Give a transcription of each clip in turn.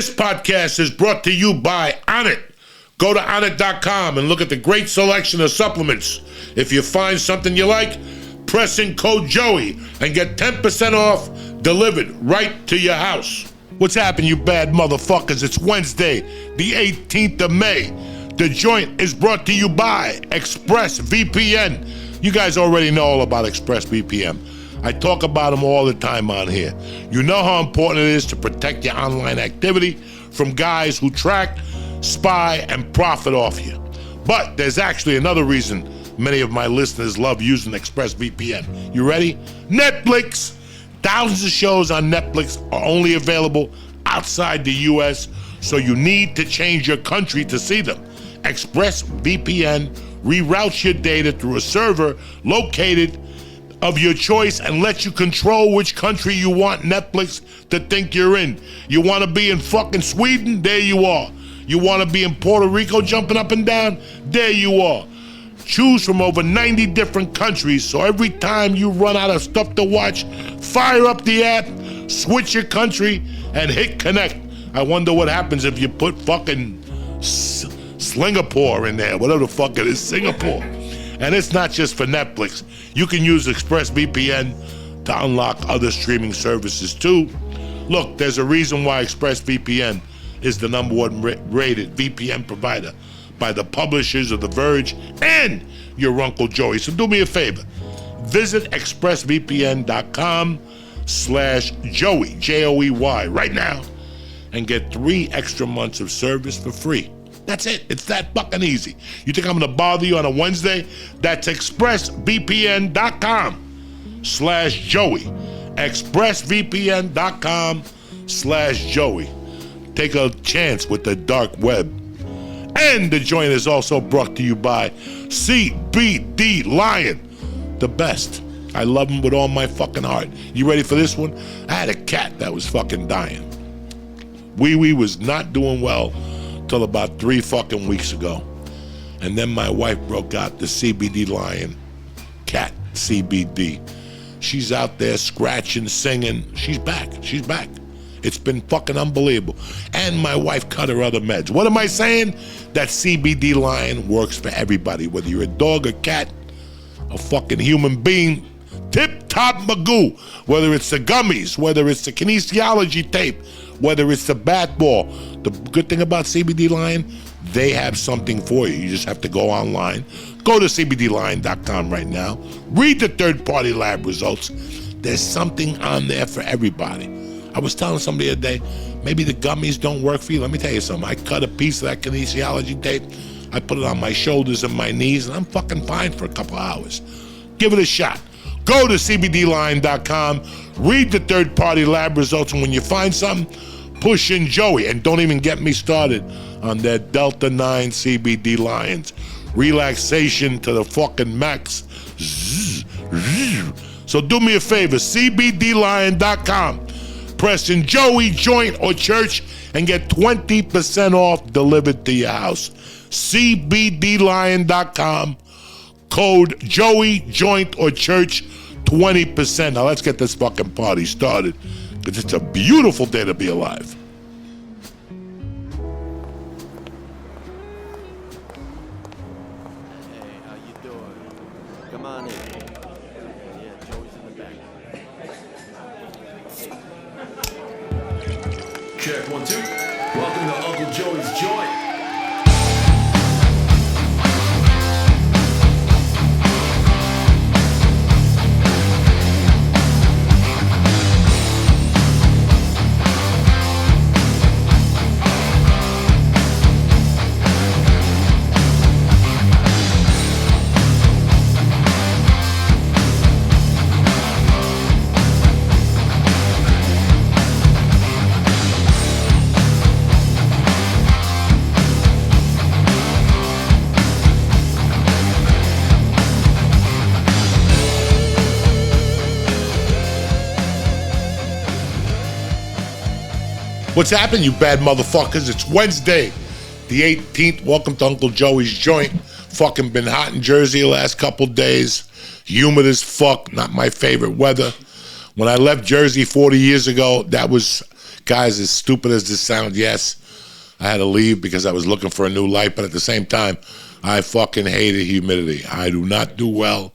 This podcast is brought to you by Onnit. Go to Onnit.com and look at the great selection of supplements. If you find something you like, press in code Joey and get 10% off delivered right to your house. What's happening, you bad motherfuckers? It's Wednesday, the 18th of May. The joint is brought to you by ExpressVPN. You guys already know all about ExpressVPN. I talk about them all the time on here. You know how important it is to protect your online activity from guys who track, spy, and profit off you. But there's actually another reason many of my listeners love using ExpressVPN. You ready? Netflix. Thousands of shows on Netflix are only available outside the U.S., so you need to change your country to see them. ExpressVPN reroutes your data through a server located of your choice and lets you control which country you want Netflix to think you're in. You want to be in fucking Sweden? There you are. You want to be in Puerto Rico jumping up and down? There you are. Choose from over 90 different countries, so every time you run out of stuff to watch, fire up the app, switch your country, and hit connect. I wonder what happens if you put fucking Singapore in there, whatever the fuck it is, Singapore. And it's not just for Netflix. You can use ExpressVPN to unlock other streaming services too. Look, there's a reason why ExpressVPN is the number one rated VPN provider by the publishers of The Verge and your Uncle Joey. So do me a favor. Visit expressvpn.com/Joey, Joey, right now, and get 3 extra months of service for free. That's it. It's that fucking easy. You think I'm going to bother you on a Wednesday? That's expressvpn.com/Joey. expressvpn.com/Joey. Take a chance with the dark web. And the joint is also brought to you by CBD Lion. The best. I love him with all my fucking heart. You ready for this one? I had a cat that was fucking dying. Wee Wee was not doing well till about 3 fucking weeks ago. And then my wife broke out the CBD Lion cat, CBD. She's out there scratching, singing. She's back. She's back. It's been fucking unbelievable. And my wife cut her other meds. What am I saying? That CBD Lion works for everybody, whether you're a dog, a cat, a fucking human being. Tip-top magoo. Whether it's the gummies, whether it's the kinesiology tape, whether it's the bat ball. The good thing about CBD Lion, they have something for you. You just have to go online. Go to cbdlion.com right now. Read the third-party lab results. There's something on there for everybody. I was telling somebody the other day, maybe the gummies don't work for you. Let me tell you something. I cut a piece of that kinesiology tape. I put it on my shoulders and my knees, and I'm fucking fine for a couple hours. Give it a shot. Go to cbdlion.com. Read the third-party lab results, and when you find something, push in Joey. And don't even get me started on their Delta 9 CBD Lions. Relaxation to the fucking max. So do me a favor, cbdlion.com. Press in Joey, joint, or church and get 20% off delivered to your house. cbdlion.com. Code Joey, joint, or church, 20%. Now let's get this fucking party started, because it's a beautiful day to be alive. Hey, how you doing? Come on in. Yeah, Joey's in the back. Check 1, 2. Welcome to Uncle Joey's Joint. What's happening, you bad motherfuckers? It's Wednesday, the 18th. Welcome to Uncle Joey's Joint. Fucking been hot in Jersey the last couple days. Humid as fuck. Not my favorite weather. When I left Jersey 40 years ago, that was Guys, as stupid as this sounds, yes, I had to leave because I was looking for a new life, but at the same time, I fucking hated humidity. I do not do well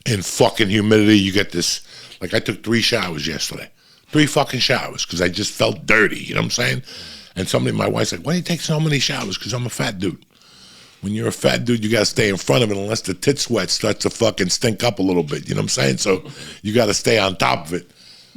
in fucking humidity. You get this, like I took 3 showers yesterday. 3 fucking showers because I just felt dirty, you know what I'm saying? And my wife's like, why do you take so many showers? Because I'm a fat dude. When you're a fat dude, you got to stay in front of it unless the tit sweat starts to fucking stink up a little bit, you know what I'm saying? So you got to stay on top of it.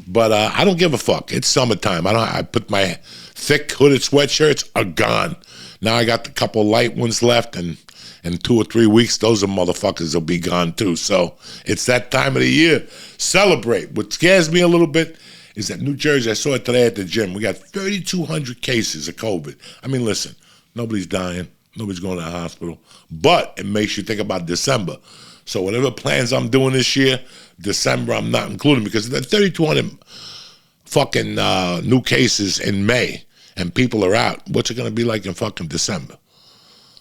But I don't give a fuck. It's summertime. I put my thick hooded sweatshirts are gone. Now I got a couple light ones left, and in 2 or 3 weeks, those are motherfuckers will be gone too. So it's that time of the year. Celebrate. What scares me a little bit is that New Jersey, I saw it today at the gym, we got 3,200 cases of COVID. I mean, listen, nobody's dying. Nobody's going to the hospital. But it makes you think about December. So whatever plans I'm doing this year, December I'm not including, because the 3,200 fucking new cases in May and people are out. What's it going to be like in fucking December?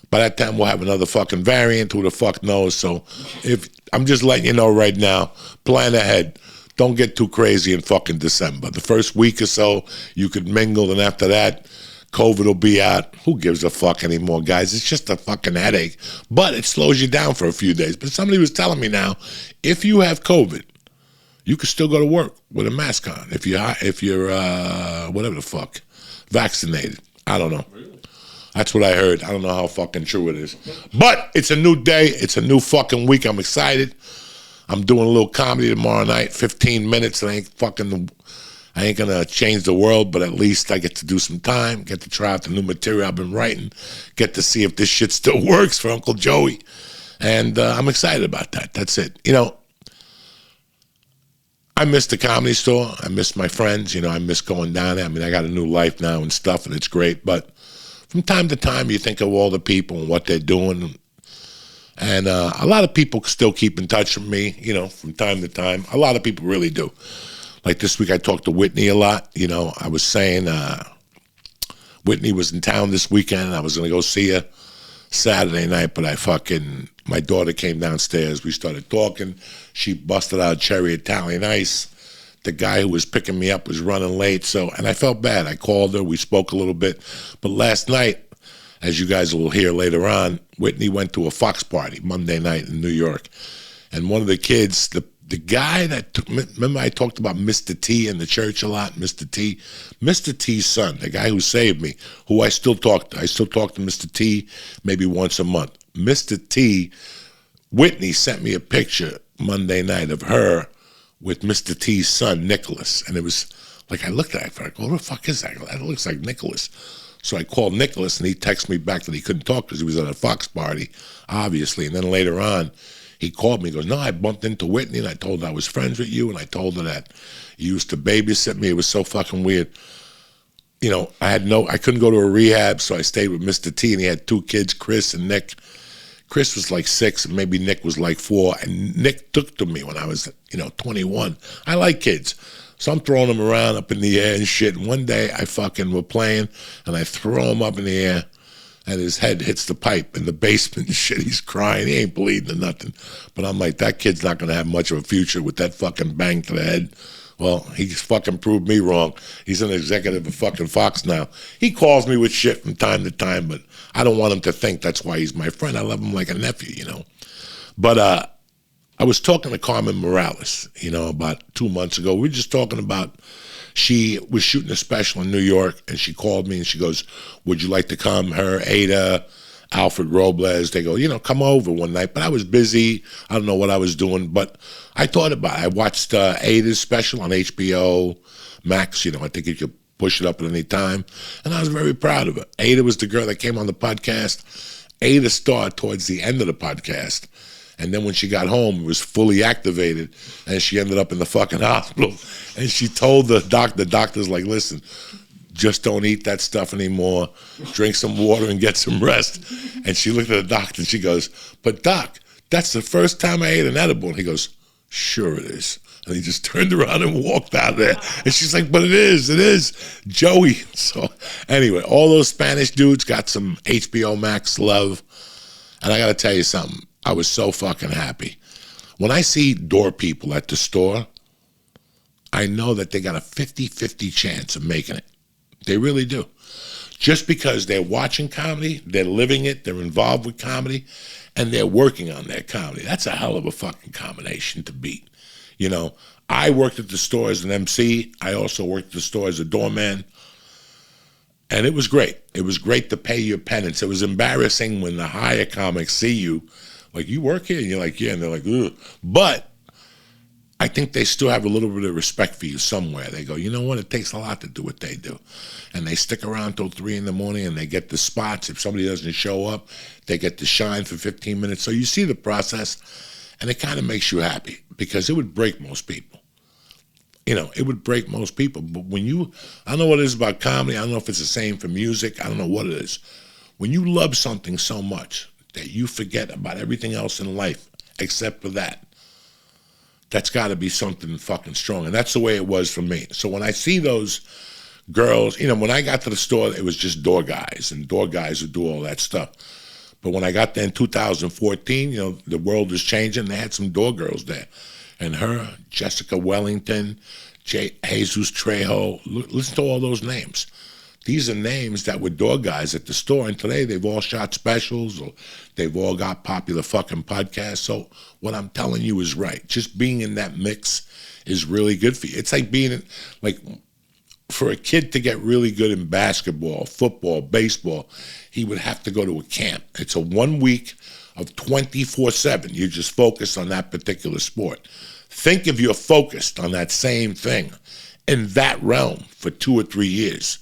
By that time, we'll have another fucking variant. Who the fuck knows? So if I'm just letting you know right now, plan ahead. Don't get too crazy in fucking December. The first week or so, you could mingle, and after that, COVID will be out. Who gives a fuck anymore, guys? It's just a fucking headache. But it slows you down for a few days. But somebody was telling me now, if you have COVID, you can still go to work with a mask on. If you're whatever the fuck, vaccinated. I don't know. That's what I heard. I don't know how fucking true it is. But it's a new day. It's a new fucking week. I'm excited. I'm doing a little comedy tomorrow night, 15 minutes. I ain't gonna change the world, but at least I get to do some time, get to try out the new material I've been writing, get to see if this shit still works for Uncle Joey. And I'm excited about that. That's it. You know, I miss the Comedy Store. I miss my friends. You know, I miss going down there. I mean, I got a new life now and stuff, and it's great. But from time to time, you think of all the people and what they're doing. And a lot of people still keep in touch with me, you know, from time to time. A lot of people really do. Like this week, I talked to Whitney a lot. You know, I was saying Whitney was in town this weekend. I was going to go see her Saturday night, but my daughter came downstairs. We started talking. She busted out Cherry Italian Ice. The guy who was picking me up was running late, and I felt bad. I called her. We spoke a little bit. But last night, as you guys will hear later on, Whitney went to a Fox party Monday night in New York. And one of the kids, the guy that remember I talked about Mr. T in the church a lot, Mr. T's son, the guy who saved me, who I still talk to. I still talk to Mr. T maybe once a month. Mr. T, Whitney sent me a picture Monday night of her with Mr. T's son, Nicholas. And it was like, I looked at it, I thought, what the fuck is that? That looks like Nicholas. So I called Nicholas, and he texted me back that he couldn't talk because he was at a Fox party, obviously. And then later on, he called me and goes, no, I bumped into Whitney, and I told her I was friends with you, and I told her that you used to babysit me. It was so fucking weird. You know, I couldn't go to a rehab, so I stayed with Mr. T, and he had 2 kids, Chris and Nick. Chris was like 6, and maybe Nick was like 4, and Nick took to me when I was, 21. I like kids. So I'm throwing him around up in the air and shit. And one day we're playing, and I throw him up in the air, and his head hits the pipe in the basement and shit. He's crying. He ain't bleeding or nothing. But I'm like, that kid's not going to have much of a future with that fucking bang to the head. Well, he's fucking proved me wrong. He's an executive of fucking Fox now. He calls me with shit from time to time, but I don't want him to think that's why he's my friend. I love him like a nephew, But I was talking to Carmen Morales, about 2 months ago. We were just talking about, she was shooting a special in New York, and she called me and she goes, would you like to come? Her, Ada, Alfred Robles, they go, come over one night. But I was busy. I don't know what I was doing, but I thought about it. I watched Ada's special on HBO Max. I think you could push it up at any time. And I was very proud of her. Ada was the girl that came on the podcast. Ada starred towards the end of the podcast. And then when she got home, it was fully activated, and she ended up in the fucking hospital. And she told the doctor's like, listen, just don't eat that stuff anymore. Drink some water and get some rest. And she looked at the doctor and she goes, but doc, that's the first time I ate an edible. And he goes, sure it is. And he just turned around and walked out of there. And she's like, but it is, Joey. So anyway, all those Spanish dudes got some HBO Max love. And I got to tell you something. I was so fucking happy. When I see door people at the store, I know that they got a 50-50 chance of making it. They really do. Just because they're watching comedy, they're living it, they're involved with comedy, and they're working on their comedy. That's a hell of a fucking combination to beat. You know, I worked at the store as an MC. I also worked at the store as a doorman. And it was great. It was great to pay your penance. It was embarrassing when the higher comics see you, like, you work here? And you're like, yeah. And they're like, ugh. But I think they still have a little bit of respect for you somewhere. They go, you know what? It takes a lot to do what they do. And they stick around till 3 in the morning and they get the spots. If somebody doesn't show up, they get to shine for 15 minutes. So you see the process, and it kind of makes you happy because it would break most people. You know, it would break most people. But when you, I don't know what it is about comedy. I don't know if it's the same for music. I don't know what it is. When you love something so much that you forget about everything else in life except for that, that's got to be something fucking strong. And that's the way it was for me. So when I see those girls, you know, when I got to the store, it was just door guys, and door guys would do all that stuff. But when I got there in 2014, you know, the world is changing. They had some door girls there. And her, Jessica Wellington, Jesus Trejo, listen to all those names. These are names that were door guys at the store, and today they've all shot specials, or they've all got popular fucking podcasts. So what I'm telling you is right. Just being in that mix is really good for you. It's like being in, like, for a kid to get really good in basketball, football, baseball, he would have to go to a camp. It's a 1 week of 24/7. You just focus on that particular sport. Think if you're focused on that same thing in that realm for 2 or 3 years.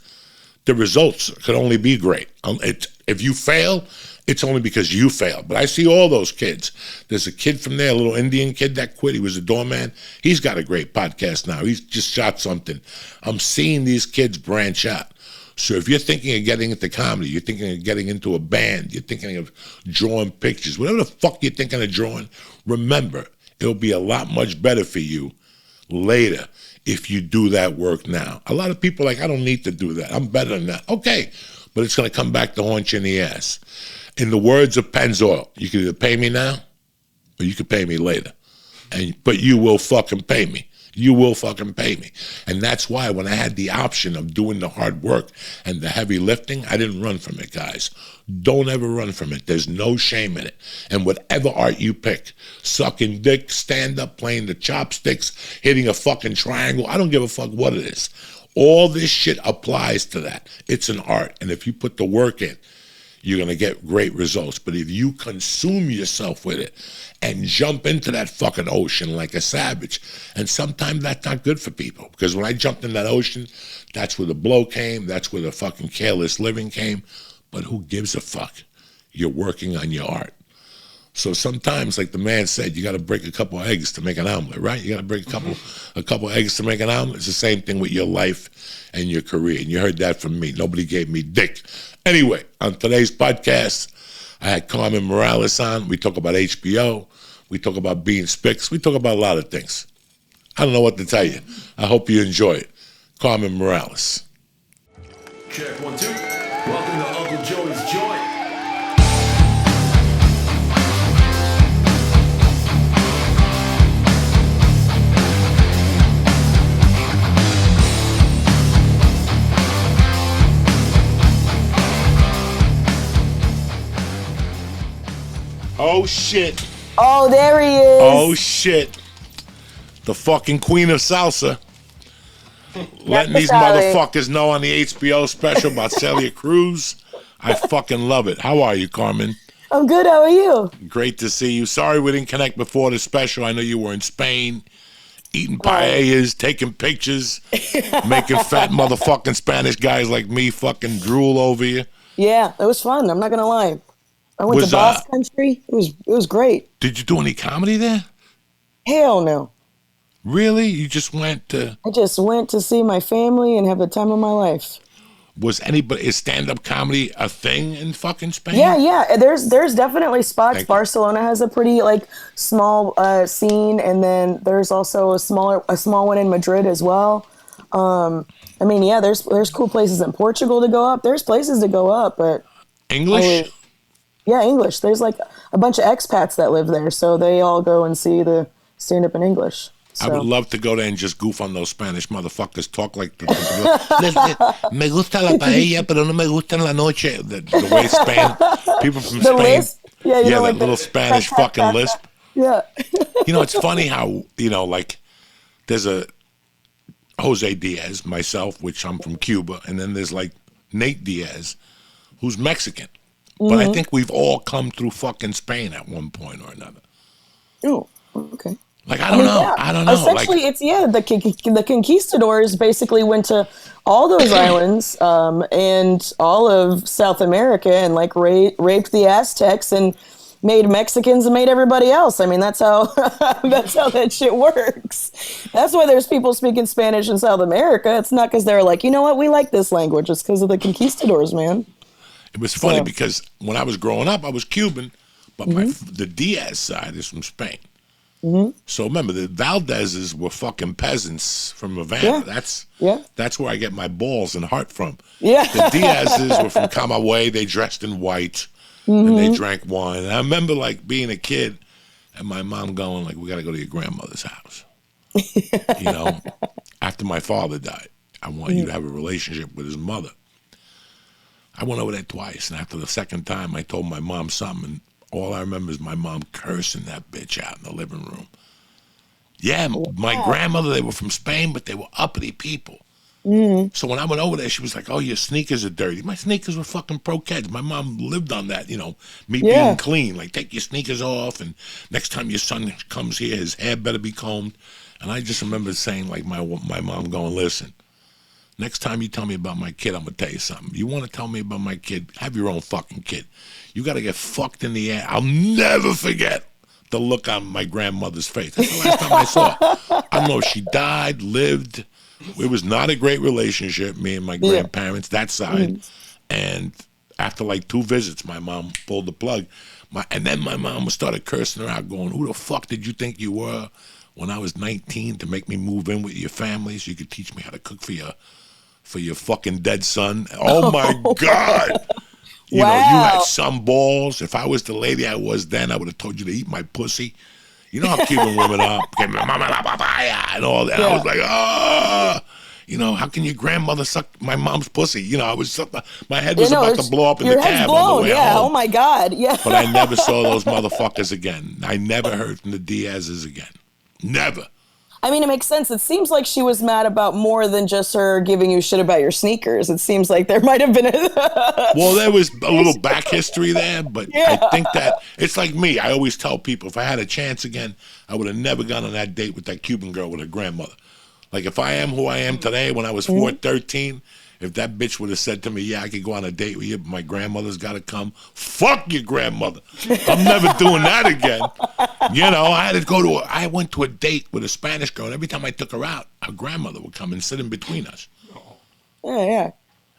The results could only be great. If you fail, it's only because you failed. But I see all those kids. There's a kid from there, a little Indian kid that quit. He was a doorman. He's got a great podcast now. He's just shot something. I'm seeing these kids branch out. So if you're thinking of getting into comedy, you're thinking of getting into a band, you're thinking of drawing pictures, whatever the fuck you're thinking of drawing, remember, it'll be a lot much better for you later if you do that work now. A lot of people are like, I don't need to do that. I'm better than that. Okay, but it's going to come back to haunt you in the ass. In the words of Pennzoil, you can either pay me now or you can pay me later. But you will fucking pay me. You will fucking pay me. And that's why when I had the option of doing the hard work and the heavy lifting, I didn't run from it, guys. Don't ever run from it. There's no shame in it. And whatever art you pick, sucking dick, stand up, playing the chopsticks, hitting a fucking triangle, I don't give a fuck what it is. All this shit applies to that. It's an art. And if you put the work in, you're going to get great results. But if you consume yourself with it and jump into that fucking ocean like a savage, and sometimes that's not good for people, because when I jumped in that ocean, that's where the blow came, that's where the fucking careless living came. But who gives a fuck? You're working on your art. So sometimes, like the man said, you got to break a couple of eggs to make an omelet, right? You got to break a couple of eggs to make an omelet. It's the same thing with your life and your career. And you heard that from me. Nobody gave me dick. Anyway, on today's podcast, I had Carmen Morales on. We talk about HBO. We talk about being Spix. We talk about a lot of things. I don't know what to tell you. I hope you enjoy it. Carmen Morales. Check 1, 2. Welcome to Uncle Joey's Joint. Oh, shit. Oh, there he is. Oh, shit. The fucking queen of salsa. Letting these motherfuckers know on the HBO special about Celia Cruz. I fucking love it. How are you, Carmen? I'm good. How are you? Great to see you. Sorry we didn't connect before the special. I know you were in Spain, eating paellas, taking pictures, making fat motherfucking Spanish guys like me fucking drool over you. Yeah, it was fun. I'm not going to lie. I went to Basque Country. It was great. Did you do any comedy there? Hell no. Really? You just went to... I just went to see my family and have the time of my life. Is stand-up comedy a thing in fucking Spain? Yeah. There's definitely spots. Barcelona has a pretty small scene, and then there's also a small one in Madrid as well. There's cool places in Portugal to go up. There's places to go up, but English? Yeah, English. There's a bunch of expats that live there, so they all go and see the stand-up in English. I would So. love to go there and just goof on those Spanish motherfuckers. Talk like me gusta la paella, pero no me gusta en la noche. The way people from The Spain, lisp? Yeah, that like little Spanish fucking lisp. Yeah. It's funny how like there's a Jose Diaz, myself, which I'm from Cuba, and then there's like Nate Diaz, who's Mexican. But I think we've all come through fucking Spain at one point or another. Oh, okay. Like, I don't know. Yeah. I don't know. Essentially, Like, the conquistadors basically went to all those islands and all of South America and like raped the Aztecs and made Mexicans and made everybody else. I mean, that's how that shit works. That's why there's people speaking Spanish in South America. It's not because they're like, you know what, we like this language. It's because of the conquistadors, man. it was funny because when I was growing up, I was Cuban, but the Diaz side is from Spain. So remember, the Valdezes were fucking peasants from Havana. That's where I get my balls and heart from. Yeah. The Diazes were from Camagüey. They dressed in white and they drank wine. And I remember like being a kid and my mom going like, "We got to go to your grandmother's house." After my father died, I want you to have a relationship with his mother. I went over there twice, and after the second time, I told my mom something. And all I remember is my mom cursing that bitch out in the living room. Yeah, my grandmother, they were from Spain, but they were uppity people. So when I went over there, she was like, "Oh, your sneakers are dirty." My sneakers were fucking pro-kids. My mom lived on that, me being clean. Like, take your sneakers off, and next time your son comes here, his hair better be combed. And I just remember saying, like, my mom going, "Listen, next time you tell me about my kid, I'm going to tell you something. You want to tell me about my kid, have your own fucking kid. You got to get fucked in the ass." I'll never forget the look on my grandmother's face. That's the last time I saw her. I don't know if she died, lived. It was not a great relationship, me and my grandparents, that side. And after like 2 visits, my mom pulled the plug. And then my mom started cursing her out, going, "Who the fuck did you think you were when I was 19 to make me move in with your family so you could teach me how to cook for your fucking dead son?" Oh my God. You know, you had some balls. If I was the lady I was then, I would have told you to eat my pussy. You know how Cuban women are. And all that. I was like, how can your grandmother suck my mom's pussy? I was, my head was about to blow up in the cab on the way home. Oh my God, yeah. But I never saw those motherfuckers again. I never heard from the Diazes again. Never. I mean, it makes sense. It seems like she was mad about more than just her giving you shit about your sneakers. It seems like there might have been Well, there was a little back history there, but I think that it's like me. I always tell people if I had a chance again, I would have never gone on that date with that Cuban girl with her grandmother. Like if I am who I am today, when I was 13, if that bitch would have said to me, "Yeah, I could go on a date with you, but my grandmother's got to come," fuck your grandmother. I'm never doing that again. I went to a date with a Spanish girl, and every time I took her out, her grandmother would come and sit in between us. Yeah.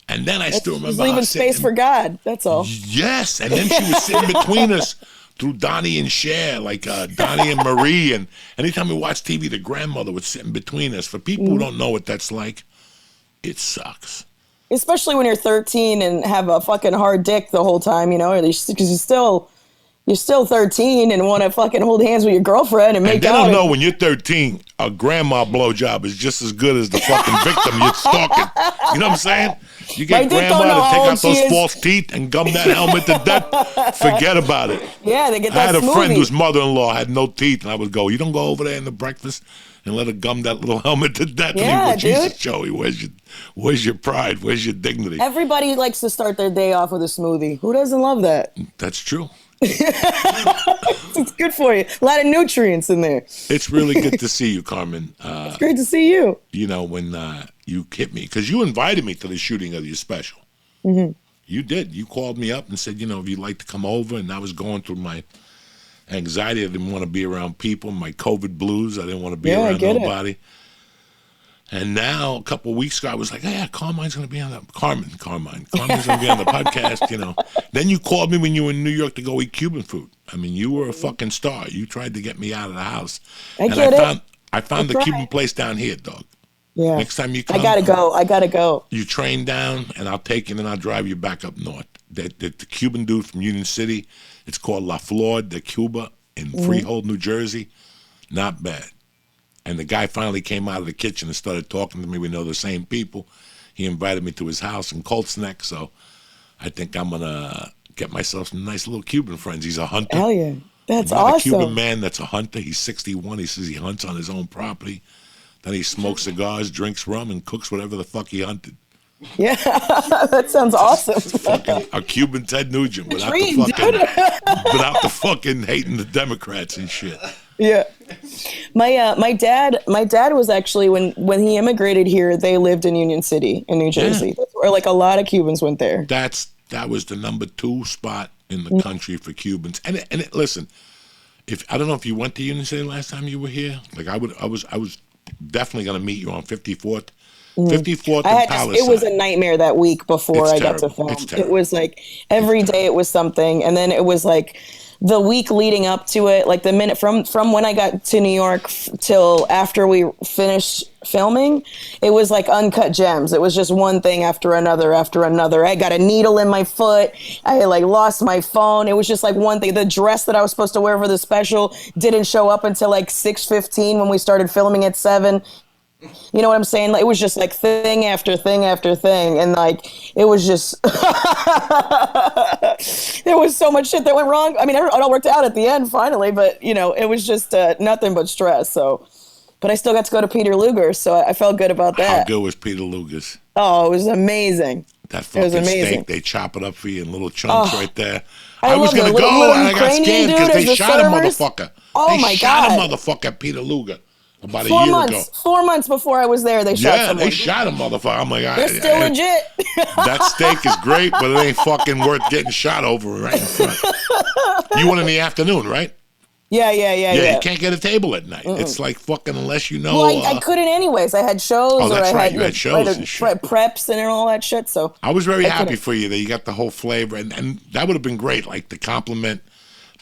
And then I still remember she's leaving space for God. That's all. Yes, and then she was sitting between us through Donnie and Cher, like Donnie and Marie. And anytime we watched TV, the grandmother would sit in between us. For people who don't know what that's like, it sucks. Especially when you're 13 and have a fucking hard dick the whole time, because you're still 13 and want to fucking hold hands with your girlfriend and make and they out. Don't know when you're 13, a grandma blowjob is just as good as the fucking victim you're stalking. You know what I'm saying? You get grandma to take out those false teeth and gum that helmet to death. Forget about it. Yeah, they get that I had a smoothie. friend whose mother-in-law had no teeth, and I would go, "You don't go over there in the breakfast and let her gum that little helmet to death." Yeah, and Jesus, Joey, where's your pride? Where's your dignity? Everybody likes to start their day off with a smoothie. Who doesn't love that? That's true. It's good for you. A lot of nutrients in there. It's really good to see you, Carmen. It's great to see you. When you hit me, because you invited me to the shooting of your special. You did. You called me up and said, if you'd like to come over, and I was going through my anxiety. I didn't want to be around people, my COVID blues. I didn't want to be around nobody. And now, a couple of weeks ago, I was like, "Yeah, Carmine's going to be on the Carmen's going to be on the podcast." Then you called me when you were in New York to go eat Cuban food. I mean, you were a fucking star. You tried to get me out of the house. I found the Cuban place down here, dog. Yeah. Next time you come, I gotta go. You train down, and I'll take you, and I'll drive you back up north. The Cuban dude from Union City, it's called La Flor de Cuba in Freehold, New Jersey. Not bad. And the guy finally came out of the kitchen and started talking to me. We know the same people. He invited me to his house in Colts Neck, so I think I'm going to get myself some nice little Cuban friends. He's a hunter. Hell yeah. That's I met awesome. a Cuban man that's a hunter. He's 61. He says he hunts on his own property. Then he smokes cigars, drinks rum, and cooks whatever the fuck he hunted. Yeah, that sounds awesome. Fucking a Cuban Ted Nugent without the fucking hating the Democrats and shit. Yeah, my dad was actually when he immigrated here. They lived in Union City in New Jersey, where like a lot of Cubans went there. That was the number 2 spot in the country for Cubans. And listen, if I don't know if you went to Union City last time you were here. Like I was definitely gonna meet you on 54th. 54th and Palisade. It was a nightmare that week before I got to film. It was like every day it was something, and then it was like the week leading up to it, like the minute from when I got to New York till after we finished filming, it was like uncut gems. It was just one thing after another after another. I got a needle in my foot. I like lost my phone. It was just like one thing. The dress that I was supposed to wear for the special didn't show up until like 6:15 when we started filming at 7. You know what I'm saying? Like, it was just like thing after thing after thing. And like, it was just, there was so much shit that went wrong. I mean, it all worked out at the end finally, but you know, it was just nothing but stress. So, but I still got to go to Peter Luger's, so I felt good about that. How good was Peter Luger's? Oh, it was amazing. That fucking steak, they chop it up for you in little chunks right there. I was going to go and I got scared because they shot a motherfucker. Oh my God. They shot a motherfucker at Peter Luger. About a year ago. 4 months before I was there, they shot someone. Yeah, they shot a motherfucker. I'm like, they're still legit. That steak is great, but it ain't fucking worth getting shot over right in front. You went in the afternoon, right? Yeah. You can't get a table at night. It's like fucking unless you know. Well, I couldn't anyways. I had shows. Oh, that's right. You had shows and shit. Preps and all that shit. So I was very happy for you that you got the whole flavor, and that would have been great. Like the compliment.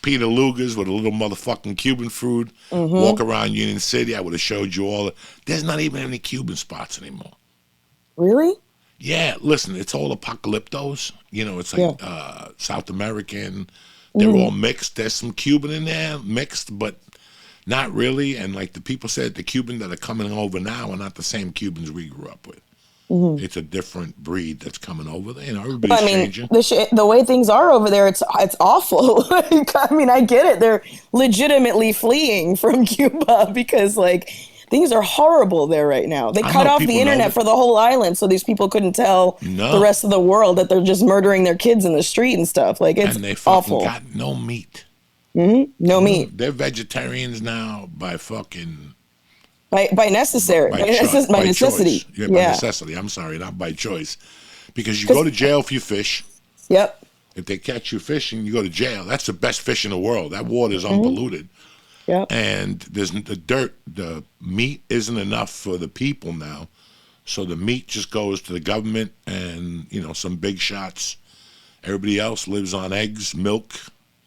Peter Luger's with a little motherfucking Cuban food. Walk around Union City. I would have showed you all. There's not even any Cuban spots anymore. Really? Yeah. Listen, it's all apocalyptos. You know, it's like South American. They're all mixed. There's some Cuban in there, mixed, but not really. And like the people said, the Cuban that are coming over now are not the same Cubans we grew up with. It's a different breed that's coming over there. You know, everybody's changing. The way things are over there, it's awful. I mean, I get it. They're legitimately fleeing from Cuba because, like, things are horrible there right now. They cut off the internet for the whole island, so these people couldn't tell the rest of the world that they're just murdering their kids in the street and stuff. Like, it's awful. And they fucking got no meat. No meat. They're vegetarians now by fucking... By necessary. By necessity. Yeah, by necessity. I'm sorry, not by choice. Because you go to jail if you fish. Yep. If they catch you fishing, you go to jail. That's the best fish in the world. That water is unpolluted. Yep. And there's the meat isn't enough for the people now. So the meat just goes to the government and, you know, some big shots. Everybody else lives on eggs, milk.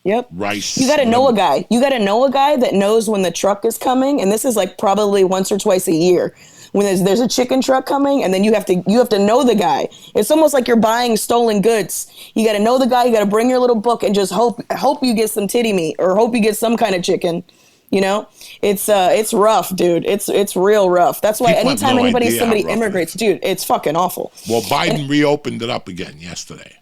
Yep. Rice. You got to know a guy. You got to know a guy that knows when the truck is coming, and this is like probably once or twice a year. When there's a chicken truck coming, and then you have to know the guy. It's almost like you're buying stolen goods. You got to know the guy. You got to bring your little book and just hope you get some titty meat or hope you get some kind of chicken. You know, it's rough, dude. It's real rough. That's why People anytime somebody immigrates, it is. Dude, it's fucking awful. Well, Biden reopened it up again yesterday.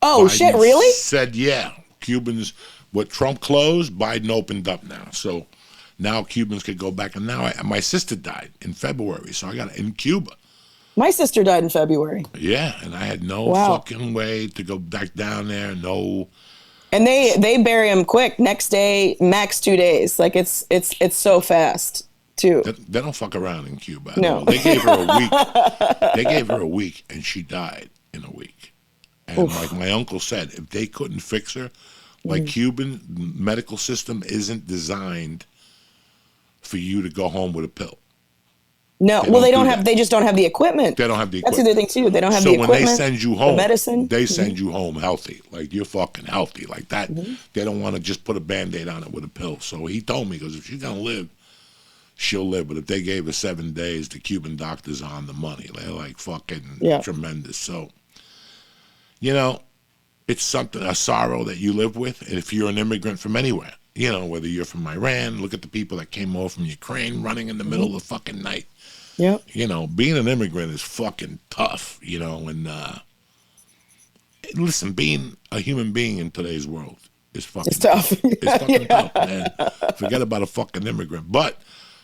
Oh, Biden shit, really? Said, yeah. Cubans, what Trump closed, Biden opened up now. So now Cubans could go back. And now my sister died in February, so I got in Cuba. My sister died in February. Yeah, and I had no fucking way to go back down there. No. And they bury him quick. Next day, max 2 days. Like it's so fast too. They don't fuck around in Cuba. No. They gave her a week. They gave her a week, and she died in a week. And like my uncle said, if they couldn't fix her, like Cuban medical system isn't designed for you to go home with a pill. No, they just don't have the equipment. They don't have the equipment. That's the other thing too. They don't have the equipment. So when they send you home, the medicine, they send you home healthy. Like you're fucking healthy. Like that. They don't want to just put a Band-Aid on it with a pill. So he told me, he goes, if she's gonna live, she'll live. But if they gave her 7 days, the Cuban doctors are on the money. They're like fucking tremendous. So, you know, it's something, a sorrow that you live with. And if you're an immigrant from anywhere, You know, whether you're from Iran, look at the people that came over from Ukraine running in the middle of the fucking night. Yep. You know, being an immigrant is fucking tough, you know, and listen, being a human being in today's world is fucking tough. It's fucking tough, man. Forget about a fucking immigrant. But,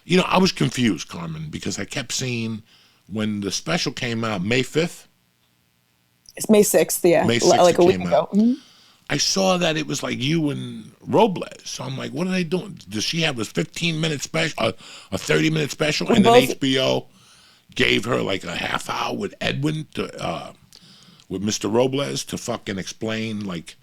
you know, I was confused, Carmen, because I kept seeing when the special came out, May 5th? It's May 6th, yeah. May 6th like it a week came ago. out. I saw that it was like you and Robles. So I'm like, what are they doing? Does she have a 15-minute special, a 30-minute special? And then HBO gave her like a half hour with Edwin, with Mr. Robles to fucking explain like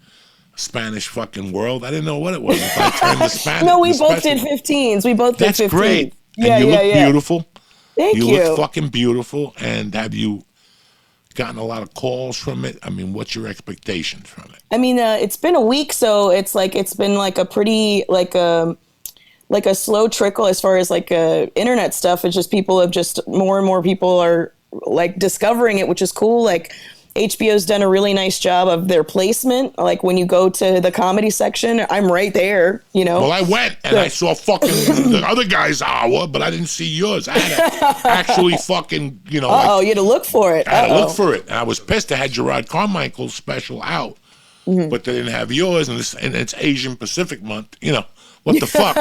Spanish fucking world. I didn't know what it was. If I turned to Spanish. No, we both did 15s. We both did 15s. That's great. Yeah, and you look yeah. beautiful. Thank you. You look fucking beautiful. And have you gotten a lot of calls from it? I mean, what's your expectations from it? I mean, it's been a week, so it's been like a pretty like a slow trickle as far as like internet stuff. It's just more and more people are like discovering it, which is cool. Like HBO's done a really nice job of their placement. Like when you go to the comedy section, I'm right there, you know. Well, I went and I saw fucking the other guy's hour, but I didn't see yours. I had to actually fucking, you know. You had to look for it. I had to look for it. And I was pissed. I had Gerard Carmichael's special out, but they didn't have yours. And it's Asian Pacific Month. You know, what the fuck?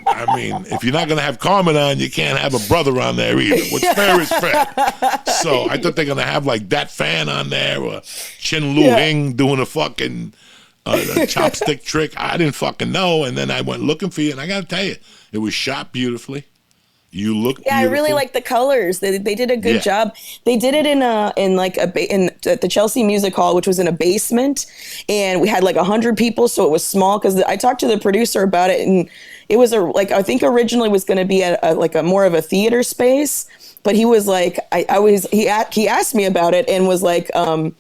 I mean, if you're not going to have Carmen on, you can't have a brother on there either. What's fair is fair. So I thought they're going to have like that fan on there or Chin Lu Hing doing a fucking a chopstick trick. I didn't fucking know. And then I went looking for you. And I got to tell you, it was shot beautifully. You look beautiful. I really like the colors. They did a good job. They did it at the Chelsea Music Hall, which was in a basement, and we had like 100 people, so it was small. Because I talked to the producer about it, and it was I think originally was going to be at a more of a theater space, but he was like, he asked me about it and was like, and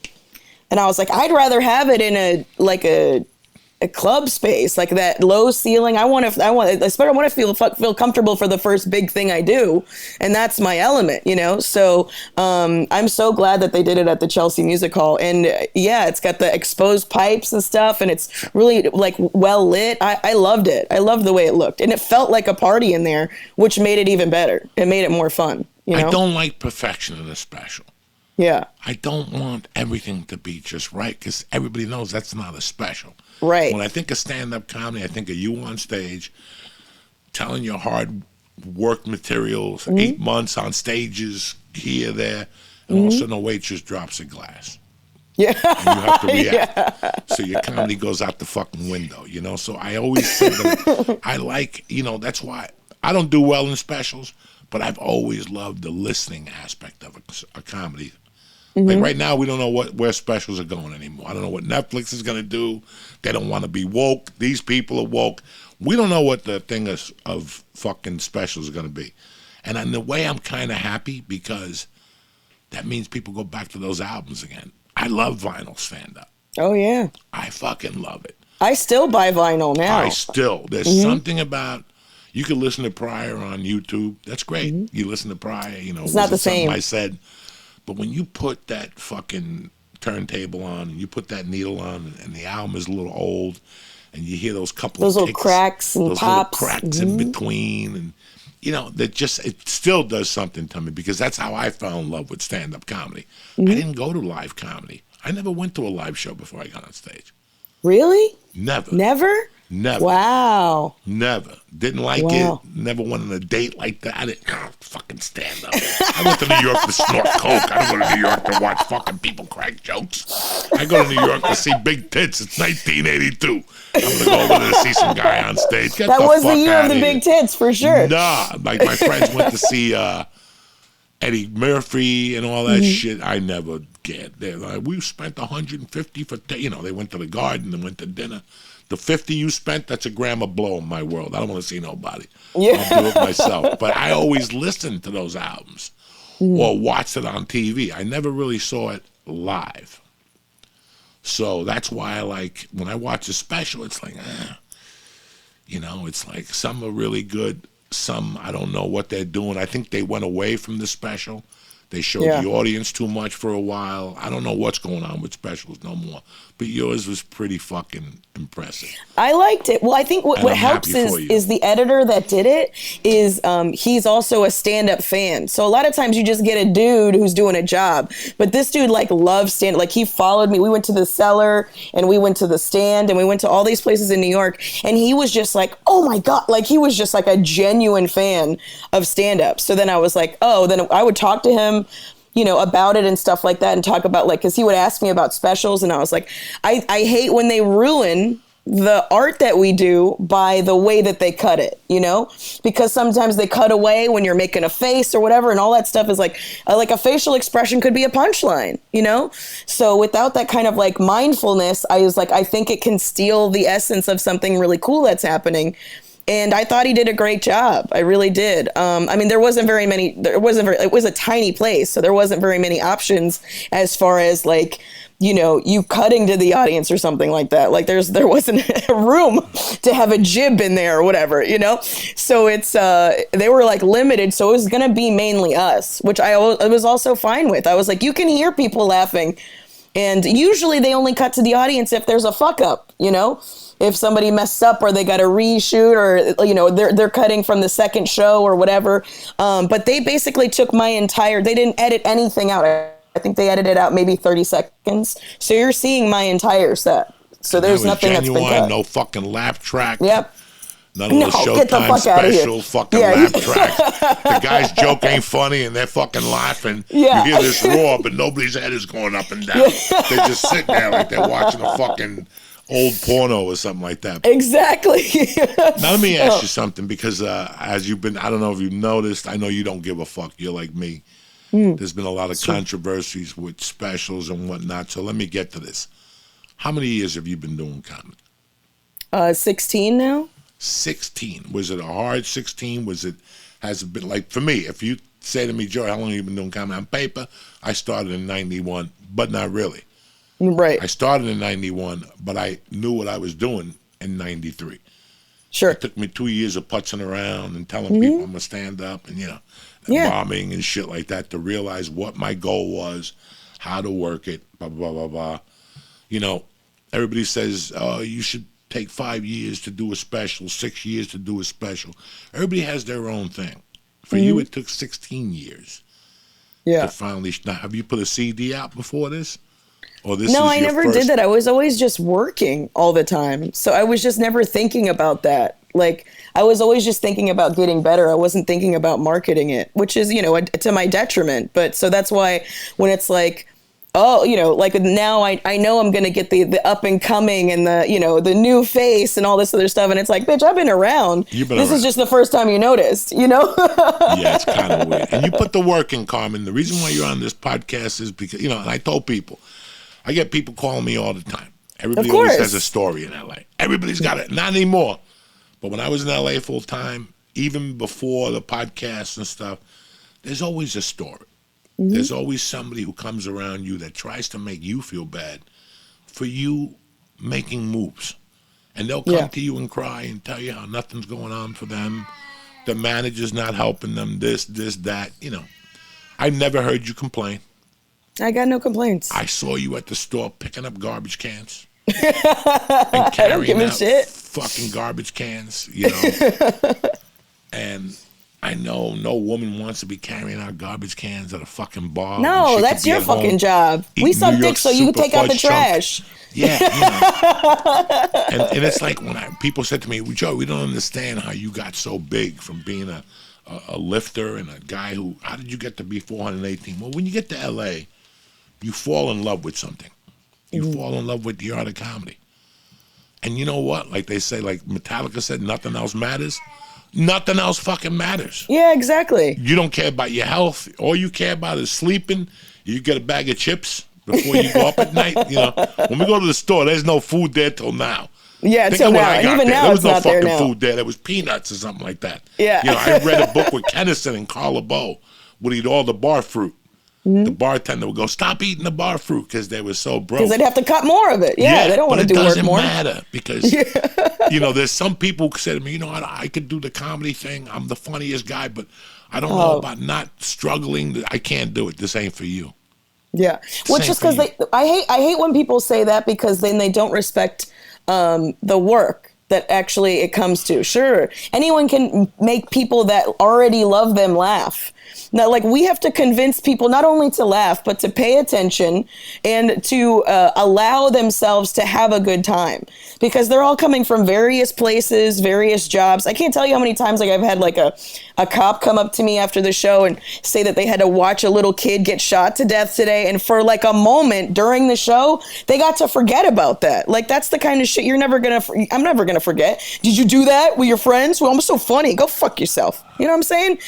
I was like, I'd rather have it in a club space, like that low ceiling. I want to feel comfortable for the first big thing I do, and that's my element, you know. So I'm so glad that they did it at the Chelsea Music Hall, and it's got the exposed pipes and stuff, and it's really like well lit. I loved it. I loved the way it looked, and it felt like a party in there, which made it even better. It made it more fun. You know? I don't like perfection in a special. Yeah. I don't want everything to be just right because everybody knows that's not a special. Right. When I think of stand-up comedy, I think of you on stage telling your hard work materials, 8 months on stages, here, there, and all of a sudden a waitress drops a glass. Yeah. And you have to react. So your comedy goes out the fucking window, you know? So I always say that I like, you know, that's why I don't do well in specials, but I've always loved the listening aspect of a comedy. Like right now, we don't know where specials are going anymore. I don't know what Netflix is going to do. They don't want to be woke. These people are woke. We don't know what the thing of fucking specials is going to be. And in a way, I'm kind of happy because that means people go back to those albums again. I love vinyl stand-up. Oh, yeah. I fucking love it. I still buy vinyl now. There's something about, you can listen to Pryor on YouTube. That's great. You listen to Pryor, you know. It's not the same. I said. But when you put that fucking turntable on and you put that needle on and the album is a little old and you hear those little cracks and those pops. Little cracks in between, and you know, it still does something to me because that's how I fell in love with stand-up comedy. I didn't go to live comedy. I never went to a live show before I got on stage. Really? Never. Never? Never. Wow. Never. Didn't like it. Never went on a date like that. I didn't fucking stand up. I went to New York to snort coke. I don't go to New York to watch fucking people crack jokes. I go to New York to see big tits. It's 1982. I'm going to go over there to see some guy on stage. Get that the was fuck the year out of the here. big tits, for sure. Nah. Like my friends went to see Eddie Murphy and all that shit. I never get there. Like, we spent $150 for, they went to the Garden and went to dinner. The 50 you spent, that's a gram of blow in my world. I don't want to see nobody. Yeah. I'll do it myself. But I always listened to those albums or watched it on TV. I never really saw it live. So that's why when I watch a special, it's like, it's like some are really good. Some, I don't know what they're doing. I think they went away from the special. They showed the audience too much for a while. I don't know what's going on with specials no more. But yours was pretty fucking impressive. I liked it. Well, I think what helps is the editor that did it is he's also a stand-up fan. So a lot of times you just get a dude who's doing a job. But this dude like loves stand-up. Like he followed me. We went to the Cellar and we went to the Stand and we went to all these places in New York. And he was just like, oh my God. Like he was just like a genuine fan of stand-up. So then I was like, oh, then I would talk to him, you know, about it and stuff like that and talk about like, cause he would ask me about specials and I was like, I hate when they ruin the art that we do by the way that they cut it, you know, because sometimes they cut away when you're making a face or whatever. And all that stuff is like a facial expression could be a punchline, you know? So without that kind of like mindfulness, I was like, I think it can steal the essence of something really cool that's happening. And I thought he did a great job. I really did. I mean, it was a tiny place. So there wasn't very many options as far as like, you know, you cutting to the audience or something like that. Like there wasn't a room to have a jib in there or whatever, you know? So it's, they were like limited. So it was going to be mainly us, which I was also fine with. I was like, you can hear people laughing. And usually they only cut to the audience if there's a fuck up, you know? If somebody messed up or they got to reshoot or, you know, they're cutting from the second show or whatever. But they basically took they didn't edit anything out. I think they edited out maybe 30 seconds. So you're seeing my entire set. So there's nothing genuine, that's been cut. No fucking laugh track. Yep. None of the Showtime special fucking laugh track. The guy's joke ain't funny and they're fucking laughing. Yeah. You hear this roar, but nobody's head is going up and down. They just sit there like they're watching a fucking old porno or something like that. Exactly. Now let me ask you something, because as you've been, I don't know if you've noticed, I know you don't give a fuck. You're like me. There's been a lot of controversies with specials and whatnot. So let me get to this. How many years have you been doing comedy? 16 now. 16. Was it a hard 16? Has it been like, for me, if you say to me, Joe, how long have you been doing comedy? On paper, I started in 91, but not really. Right. I started in 91, but I knew what I was doing in 93. Sure. It took me 2 years of putzing around and telling people I'm going to stand up and, you know, bombing and shit like that to realize what my goal was, how to work it, blah, blah, blah, blah. You know, everybody says, oh, you should take 5 years to do a special, 6 years to do a special. Everybody has their own thing. For you, it took 16 years. Yeah. To finally, now, have you put a CD out before this? No, I never did that. I was always just working all the time. So I was just never thinking about that. Like, I was always just thinking about getting better. I wasn't thinking about marketing it, which is, you know, to my detriment. But so that's why when it's like, oh, you know, like now I know I'm going to get the up and coming and the, you know, the new face and all this other stuff. And it's like, bitch, I've been around. This is just the first time you noticed, you know? Yeah, it's kind of weird. And you put the work in, Carmen. The reason why you're on this podcast is because, you know, and I told people, I get people calling me all the time. Everybody always has a story in L.A. Everybody's got it. Not anymore. But when I was in L.A. full time, even before the podcast and stuff, there's always a story. There's always somebody who comes around you that tries to make you feel bad for you making moves. And they'll come to you and cry and tell you how nothing's going on for them. The manager's not helping them, this, that. You know, I never heard you complain. I got no complaints. I saw you at the store picking up garbage cans and carrying out fucking garbage cans, you know. And I know no woman wants to be carrying out garbage cans at a fucking bar. No, that's your fucking job. We suck dick so you can take out the trash. Yeah, you know. and it's like when people said to me, Joe, we don't understand how you got so big from being a lifter and a guy who, how did you get to be 418? Well, when you get to L.A., you fall in love with something. You fall in love with the art of comedy. And you know what? Like they say, like Metallica said, nothing else matters. Nothing else fucking matters. Yeah, exactly. You don't care about your health. All you care about is sleeping. You get a bag of chips before you go up at night. You know, when we go to the store, there's no food there till now. Yeah, till now. And even now, there was no fucking there food there. There was peanuts or something like that. Yeah. You know, I read a book with Kennison and Carla Bow would eat all the bar fruit. The bartender would go, stop eating the bar fruit because they were so broke. Because they'd have to cut more of it. Yeah, they don't want to do work more. It doesn't matter because There's some people who said to me, I could do the comedy thing. I'm the funniest guy, but I don't know about not struggling. I can't do it. This ain't for you. Yeah. Well, just because I hate when people say that, because then they don't respect the work that actually it comes to. Sure, anyone can make people that already love them laugh. Now, like, we have to convince people not only to laugh, but to pay attention and to allow themselves to have a good time, because they're all coming from various places, various jobs. I can't tell you how many times, like, I've had like a cop come up to me after the show and say that they had to watch a little kid get shot to death today. And for like a moment during the show, they got to forget about that. Like, that's the kind of shit I'm never going to forget. Did you do that with your friends? Well, I'm so funny. Go fuck yourself. You know what I'm saying?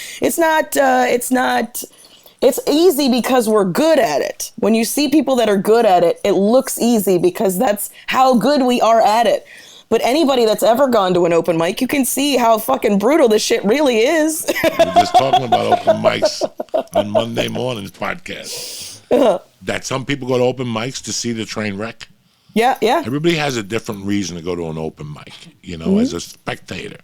It's easy because we're good at it. When you see people that are good at it, it looks easy because that's how good we are at it. But anybody that's ever gone to an open mic, you can see how fucking brutal this shit really is. We're just talking about open mics on Monday morning's podcast. That some people go to open mics to see the train wreck. Yeah. Everybody has a different reason to go to an open mic, as a spectator.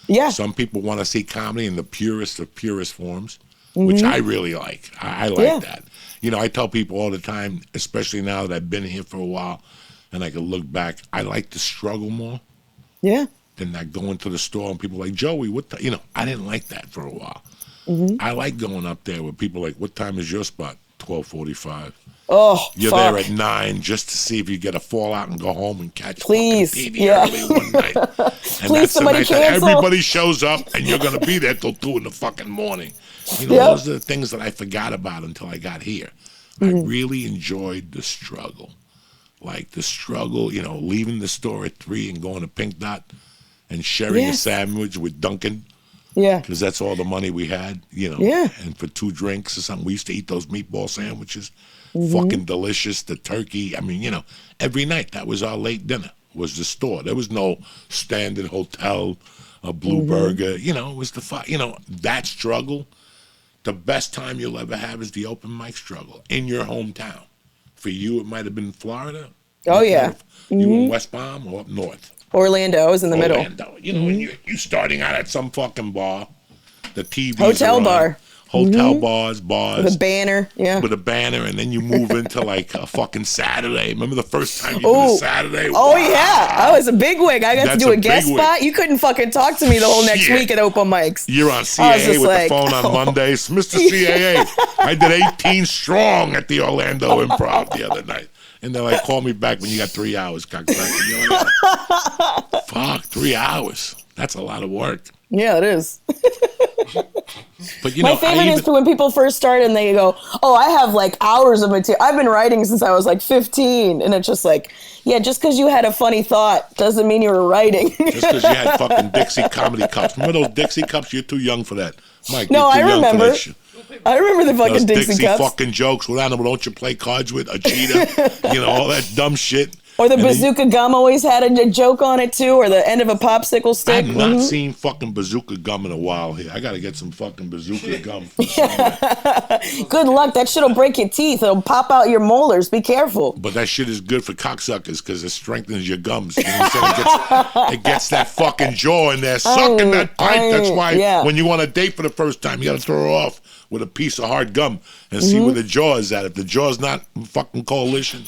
Yeah. Some people want to see comedy in the purest of purest forms, which I really like. I like that. I tell people all the time, especially now that I've been here for a while, and I can look back, I like to struggle more. Yeah. Than that going to the store and people like, Joey, I didn't like that for a while. I like going up there with people like, what time is your spot? 12:45. Oh, You're there at 9 just to see if you get a fallout and go home and catch fucking TV early one night. And Please, that's the night cancel. that everybody shows up and you're going to be there till 2 in the fucking morning. Those are the things that I forgot about until I got here. I really enjoyed the struggle. Like the struggle, leaving the store at 3 and going to Pink Dot and sharing a sandwich with Duncan. Yeah. Because that's all the money we had, Yeah. And for 2 drinks or something, we used to eat those meatball sandwiches. Fucking delicious. The turkey. I mean, every night that was our late dinner, was the store. There was no standard hotel, a Blue Burger. It was that struggle. The best time you'll ever have is the open mic struggle in your hometown. For you, it might have been Florida. Oh, yeah. You in West Palm or up north? Orlando. I was in the middle. And you starting out at some fucking bar. The TV hotel bar. Hotel bars. With a banner, With a banner, and then you move into like a fucking Saturday. Remember the first time you did a Saturday? Oh, yeah. I was a bigwig. I got to do a guest spot. You couldn't fucking talk to me the whole next week at open mics. You're on CAA with the phone on Mondays. Mr. CAA, I did 18 strong at the Orlando Improv the other night. And they're like, call me back when you got 3 hours, cocksucker. Like, fuck, 3 hours. That's a lot of work. Yeah, it is. But my favorite is when people first start and they go, "Oh, I have like hours of material. I've been writing since I was like 15," and it's just like, yeah, just because you had a funny thought doesn't mean you were writing. Just because you had fucking Dixie comedy cups. Remember those Dixie cups? You're too young for that, Mike. No, I remember. I remember the fucking those Dixie cups. Fucking jokes. What animal don't you play cards with? A cheetah. All that dumb shit. Or the bazooka gum always had a joke on it too, or the end of a popsicle stick. I've not seen fucking bazooka gum in a while here. I got to get some fucking bazooka gum. Good luck. That shit'll break your teeth. It'll pop out your molars. Be careful. But that shit is good for cocksuckers because it strengthens your gums. You know what I'm saying? It gets that fucking jaw in there, sucking that pipe. That's why when you want to date for the first time, you got to throw her off with a piece of hard gum and see where the jaw is at. If the jaw's not fucking coalition,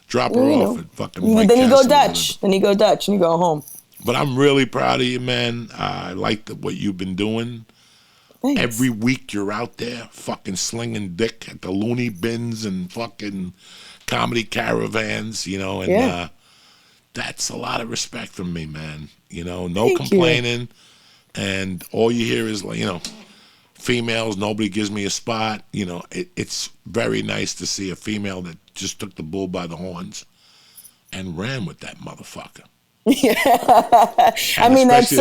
drop her off at fucking Mike Then you go Castle Dutch. Then you go Dutch and you go home. But I'm really proud of you, man. I like what you've been doing. Thanks. Every week you're out there fucking slinging dick at the loony bins and fucking comedy caravans, and that's a lot of respect from me, man. No Thank complaining. You. And all you hear is, females, nobody gives me a spot. It's very nice to see a female that just took the bull by the horns and ran with that motherfucker. Yeah, I mean that's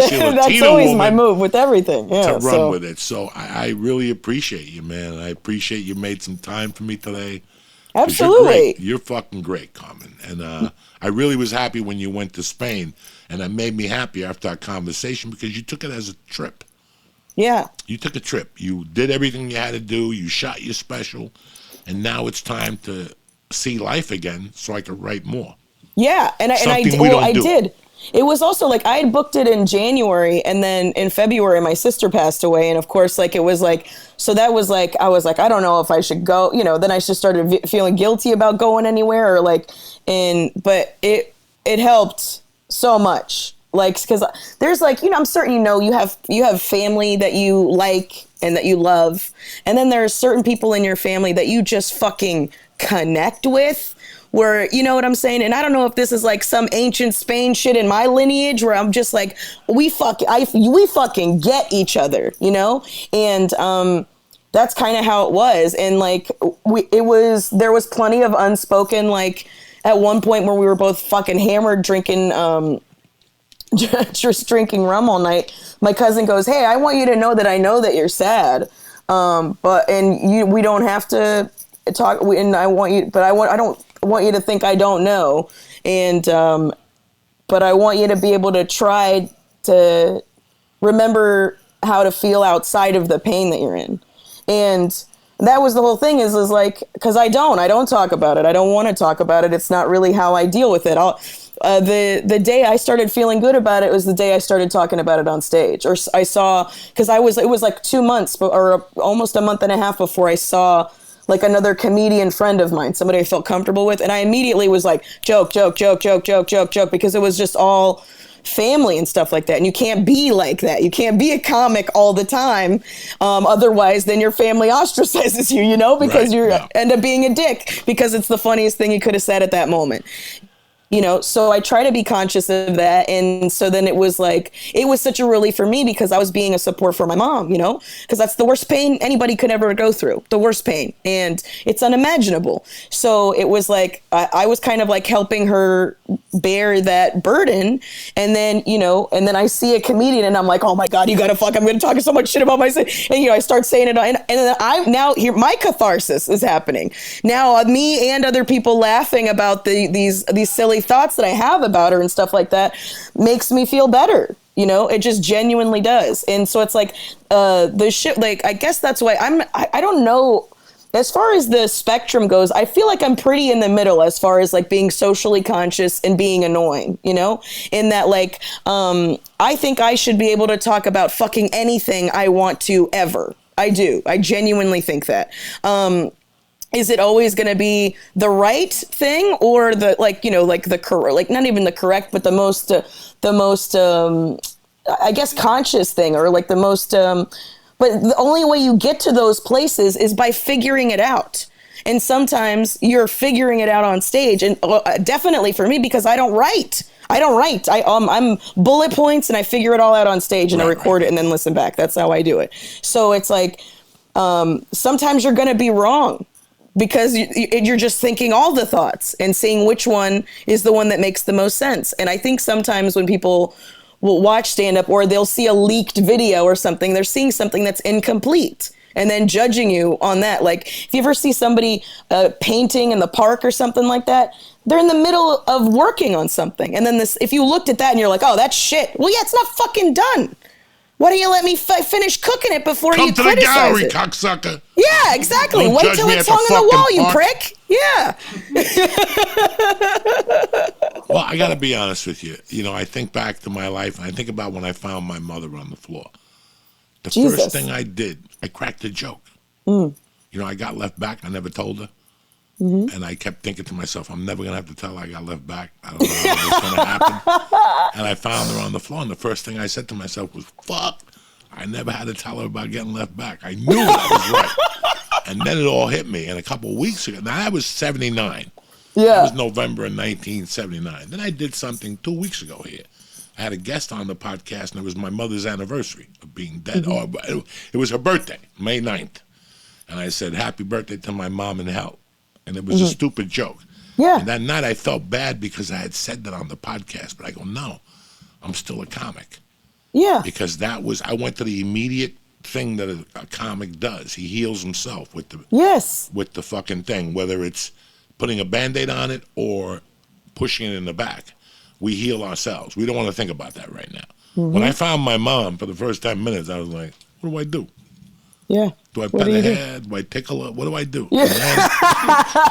always my move with everything. Yeah, to run with it. So I really appreciate you, man. I appreciate you made some time for me today. Absolutely, you're fucking great, Carmen. And I really was happy when you went to Spain, and that made me happy after our conversation because you took it as a trip. Yeah, you took a trip. You did everything you had to do. You shot your special, and now it's time to see life again, so I could write more. Yeah, and I did. it was also like I had booked it in January, and then in February my sister passed away, and of course like it was like, so that was like I was like, I don't know if I should go, you know. Then I just started feeling guilty about going anywhere, or like, but it helped so much, like, because there's like, you know, I'm certain, you know, you have family that you like and that you love, and then there's certain people in your family that you just fucking connect with, where, you know what I'm saying? And I don't know if this is like some ancient Spain shit in my lineage where I'm just like, we fucking get each other, you know? And that's kind of how it was. And like, there was plenty of unspoken, like at one point where we were both fucking hammered drinking, just drinking rum all night. My cousin goes, hey, I want you to know that I know that you're sad. We don't have to talk. And I want you, but I don't want you to think I don't know. And, but I want you to be able to try to remember how to feel outside of the pain that you're in. And that was the whole thing is like, cause I don't talk about it. I don't want to talk about it. It's not really how I deal with it. The day I started feeling good about it was the day I started talking about it on stage, or I saw, cause it was like 2 months or almost a month and a half before I saw like another comedian friend of mine, somebody I felt comfortable with. And I immediately was like, joke, because it was just all family and stuff like that. And you can't be like that. You can't be a comic all the time. Otherwise, then your family ostracizes you, you know, because end up being a dick because it's the funniest thing you could have said at that moment. You know, so I try to be conscious of that. And so then it was like, it was such a relief for me because I was being a support for my mom, you know, because that's the worst pain anybody could ever go through, the worst pain. And it's unimaginable. So it was like, I was kind of like helping her bear that burden. And then, you know, and then I see a comedian and I'm like, oh my God, I'm going to talk so much shit about myself. And, you know, I start saying it. And then I'm now here, my catharsis is happening. Now, me and other people laughing about these silly thoughts that I have about her and stuff like that makes me feel better. You know, it just genuinely does. And so it's like the shit, like, I guess that's why I don't know. As far as the spectrum goes, I feel like I'm pretty in the middle as far as like being socially conscious and being annoying, you know, in that like, I think I should be able to talk about fucking anything I want to ever. I do. I genuinely think that. Is it always going to be the right thing or the, like, you know, like the correct, like not even the correct, but the most, I guess, conscious thing, or like the most, but the only way you get to those places is by figuring it out. And sometimes you're figuring it out on stage, and definitely for me, because I don't write. I'm bullet points and I figure it all out on stage and I record it and then listen back. That's how I do it. So it's like, sometimes you're going to be wrong, because you're just thinking all the thoughts and seeing which one is the one that makes the most sense. And I think sometimes when people will watch stand-up or they'll see a leaked video or something, they're seeing something that's incomplete and then judging you on that. Like if you ever see somebody painting in the park or something like that, they're in the middle of working on something. And then if you looked at that and you're like, oh, that's shit. Well, yeah, it's not fucking done. Why don't you let me finish cooking it before you criticize it? Come to the gallery, cocksucker. Yeah, exactly. Don't wait till it's hung on the wall, you prick. Yeah. Well, I got to be honest with you. You know, I think back to my life, and I think about when I found my mother on the floor. The first thing I did, I cracked a joke. You know, I got left back. I never told her. And I kept thinking to myself, I'm never going to have to tell her I got left back. I don't know how it's going to happen. And I found her on the floor, and the first thing I said to myself was, fuck, I never had to tell her about getting left back. I knew that was right. And then it all hit me. And a couple of weeks ago, now that was 79. Yeah. That was November of 1979. Then I did something 2 weeks ago here. I had a guest on the podcast, and it was my mother's anniversary of being dead. It was her birthday, May 9th. And I said, happy birthday to my mom in hell. And it was a stupid joke. Yeah. And that night I felt bad because I had said that on the podcast. But I go, no, I'm still a comic. Yeah. Because I went to the immediate thing that a comic does. He heals himself with the fucking thing, whether it's putting a Band-Aid on it or pushing it in the back. We heal ourselves. We don't want to think about that right now. When I found my mom for the first 10 minutes, I was like, what do I do? Yeah. Do I pet her head? Do I tickle her? What do I do? Yeah.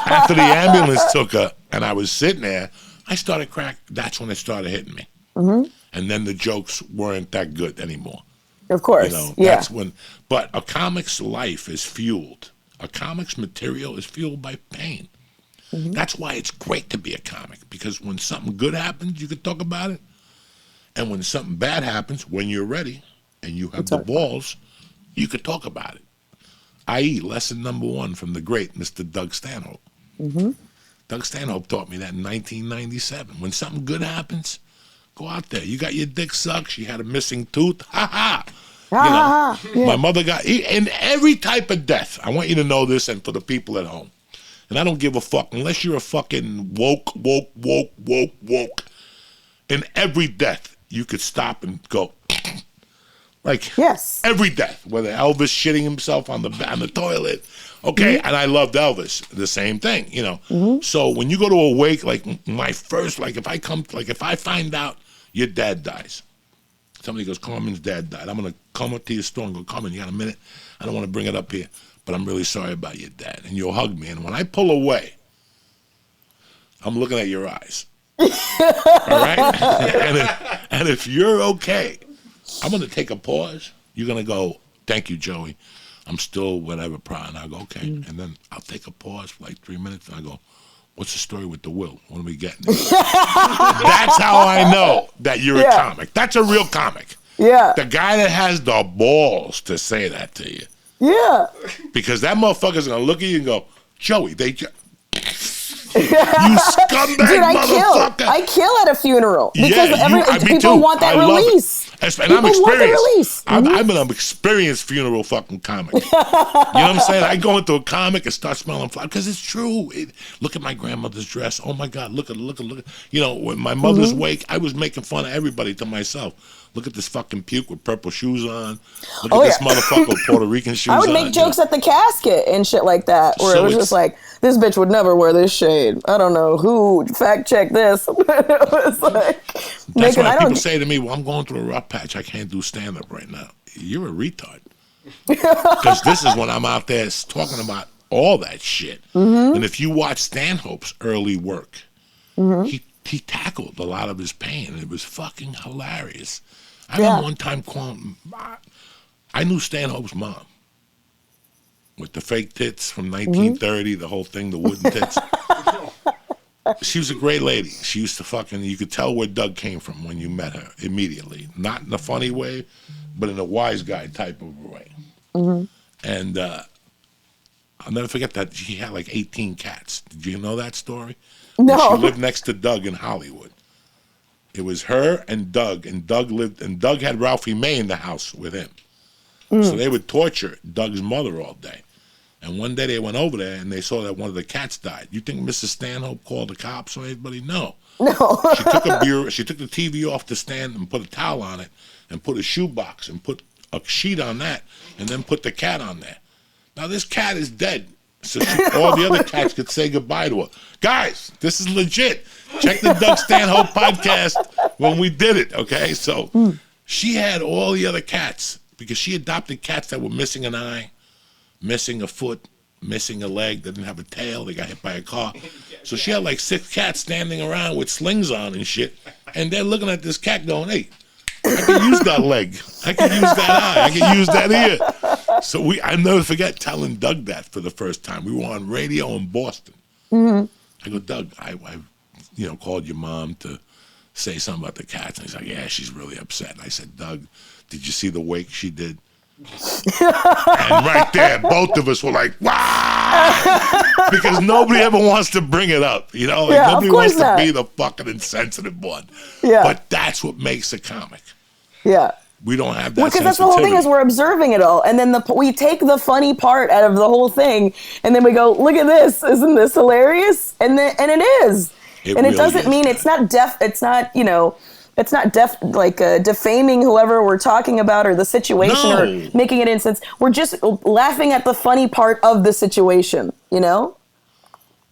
After the ambulance took her and I was sitting there, I started cracking. That's when it started hitting me. And then the jokes weren't that good anymore. Of course. You know, yeah. that's when. But a comic's life is fueled. A comic's material is fueled by pain. That's why it's great to be a comic, because when something good happens, you can talk about it. And when something bad happens, when you're ready and you have the balls, you could talk about it. I.e., lesson number 1 from the great Mr. Doug Stanhope. Doug Stanhope taught me that in 1997. When something good happens, go out there. You got your dick sucked. She had a missing tooth. Ha ha. You know, my mother got, in every type of death. I want you to know this, and for the people at home. And I don't give a fuck unless you're a fucking woke. In every death, you could stop and go. Like, every death, whether Elvis shitting himself on the toilet, okay, and I loved Elvis, the same thing, you know. So when you go to a wake, like my first, like if I find out your dad dies, somebody goes, Carmen's dad died, I'm gonna come up to your store and go, Carmen, you got a minute? I don't want to bring it up here, but I'm really sorry about your dad, and you'll hug me, and when I pull away, I'm looking at your eyes, all right, and if you're okay, I'm going to take a pause. You're going to go, thank you, Joey. I'm still whatever, proud. And I go, okay. And then I'll take a pause for like 3 minutes. And I go, what's the story with the will? What are we getting? That's how I know that you're a comic. That's a real comic. Yeah. The guy that has the balls to say that to you. Yeah. Because that motherfucker's going to look at you and go, Joey, you scumbag motherfucker. I kill at a funeral because me people too. want that I release. And I'm experienced. I'm an experienced funeral fucking comic. You know what I'm saying? I go into a comic and start smelling flowers because it's true. Look at my grandmother's dress. Oh my God, look at. You know, when my mother's wake, I was making fun of everybody to myself. Look at this fucking puke with purple shoes on. Look at this motherfucker with Puerto Rican shoes on. I would make jokes at the casket and shit like that, where it was just like, this bitch would never wear this shade. I don't know who fact checked this. It was like, that's why people say to me, well, I'm going through a rough patch. I can't do stand-up right now. You're a retard. Because this is when I'm out there talking about all that shit. And if you watch Stanhope's early work, he tackled a lot of his pain, and it was fucking hilarious. I remember one time calling, I knew Stanhope's mom with the fake tits from 1930, the whole thing, the wooden tits. She was a great lady. She used to fucking, you could tell where Doug came from when you met her immediately. Not in a funny way, but in a wise guy type of way. And I'll never forget that she had like 18 cats. Did you know that story? No. She lived next to Doug in Hollywood. It was her and Doug Doug had Ralphie May in the house with him. So they would torture Doug's mother all day. And one day they went over there and they saw that one of the cats died. You think Mrs. Stanhope called the cops or anybody? No. She took the TV off the stand and put a towel on it and put a shoebox and put a sheet on that and then put the cat on there. Now this cat is dead. So all the other cats could say goodbye to her. Guys, this is legit. Check the Doug Stanhope podcast when we did it, okay? So she had all the other cats because she adopted cats that were missing an eye, missing a foot, missing a leg, didn't have a tail, they got hit by a car. So she had like 6 cats standing around with slings on and shit, and they're looking at this cat going, hey, I can use that leg. I can use that eye. I can use that ear. So I never forget telling Doug that for the first time. We were on radio in Boston. I go, Doug, I called your mom to say something about the cats. And he's like, yeah, she's really upset. And I said, Doug, did you see the wake she did? And right there, both of us were like, wow! Because nobody ever wants to bring it up, you know? Like, nobody wants to be the fucking insensitive one. Yeah. But that's what makes a comic. Yeah. We don't have that because that's the whole thing is we're observing it all. And then we take the funny part out of the whole thing. And then we go, look at this. Isn't this hilarious? And it is. It doesn't mean it's not defaming whoever we're talking about or the situation or making it insense. We're just laughing at the funny part of the situation, you know?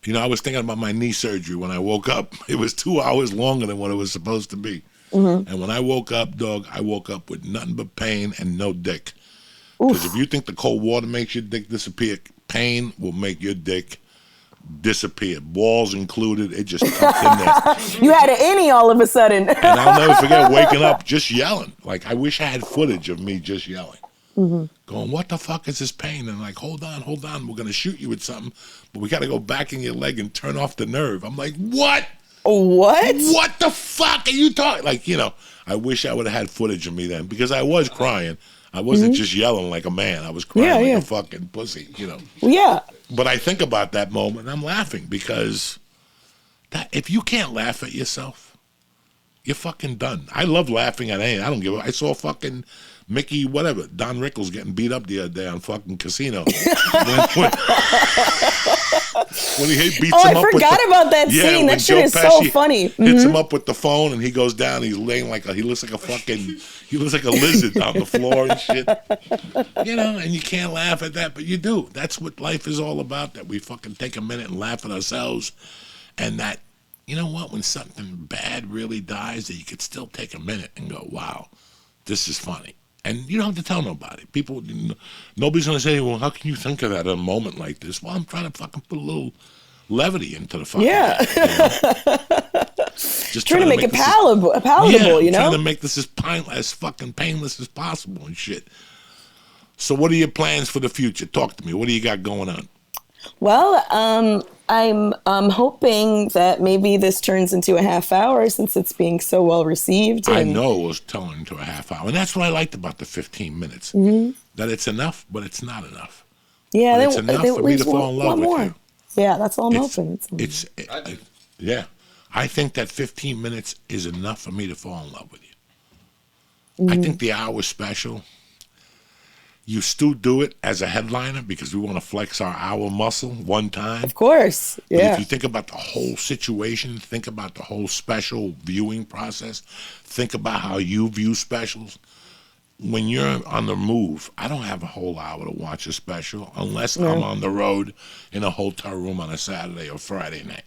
You know, I was thinking about my knee surgery when I woke up. It was 2 hours longer than what it was supposed to be. And when I woke up, dog, I woke up with nothing but pain and no dick. Because if you think the cold water makes your dick disappear, pain will make your dick disappeared, balls included. It just tucked in there. You had an innie all of a sudden. And I'll never forget waking up just yelling. Like, I wish I had footage of me just yelling. Going, what the fuck is this pain? And like, hold on, we're going to shoot you with something, but we got to go back in your leg and turn off the nerve. I'm like, what? What? What the fuck are you talking? Like, you know, I wish I would have had footage of me then, because I was crying. I wasn't just yelling like a man. I was crying like a fucking pussy, you know. Yeah. But I think about that moment and I'm laughing, because that, if you can't laugh at yourself, you're fucking done. I love laughing at anything. I don't give a... I saw fucking Mickey, whatever, Don Rickles getting beat up the other day on fucking Casino. when he beats him up. I forgot about that scene. That shit is so funny. Hits him up with the phone and he goes down. He's laying like he looks like a lizard on the floor and shit. You know, and you can't laugh at that, but you do. That's what life is all about, that we fucking take a minute and laugh at ourselves. And that, you know what, when something bad really dies, that you could still take a minute and go, wow, this is funny. And you don't have to tell nobody. People, nobody's going to say, well, how can you think of that at a moment like this? Well, I'm trying to fucking put a little levity into the fucking Just trying to make it palatable, you know? Trying to make this as fucking painless as possible and shit. So what are your plans for the future? Talk to me. What do you got going on? Well, I'm hoping that maybe this turns into a half hour, since it's being so well received. I know it was turning into a half hour. And that's what I liked about the 15 minutes. That it's enough, but it's not enough. Yeah, it's enough for me to fall in love with you. Yeah, that's all I'm hoping. Yeah. I think that 15 minutes is enough for me to fall in love with you. I think the hour special, you still do it as a headliner because we want to flex our hour muscle one time. Of course, yeah. But if you think about the whole situation, think about the whole special viewing process, think about how you view specials. When you're on the move, I don't have a whole hour to watch a special unless I'm on the road in a hotel room on a Saturday or Friday night.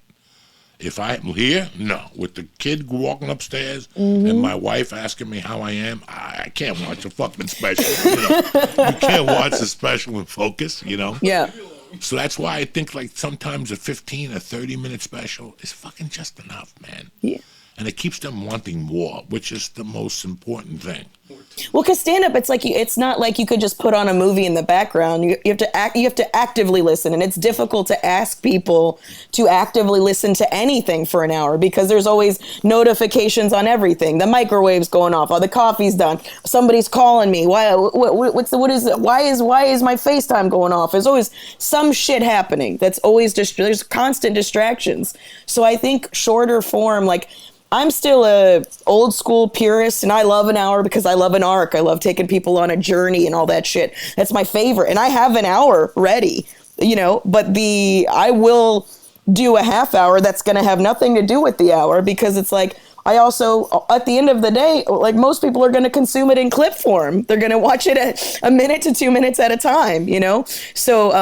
If I'm here, no. With the kid walking upstairs and my wife asking me how I am, I can't watch a fucking special. You know? You can't watch a special and focus, you know? Yeah. So that's why I think like sometimes a 15 or 30-minute special is fucking just enough, man. Yeah. And it keeps them wanting more, which is the most important thing. Well, because stand-up, it's not like you could just put on a movie in the background. You have to actively listen, and it's difficult to ask people to actively listen to anything for an hour because there's always notifications on everything. The microwave's going off. Oh, the coffee's done. Somebody's calling me. Why is my FaceTime going off? There's always some shit happening. That's always there's constant distractions. So I think shorter form, like, I'm still a old school purist, and I love an hour because I love an arc. I love taking people on a journey and all that shit. That's my favorite. And I have an hour ready, you know, but I will do a half hour that's going to have nothing to do with the hour, because it's like, I also, at the end of the day, like, most people are going to consume it in clip form. They're going to watch it a minute to 2 minutes at a time, you know? So,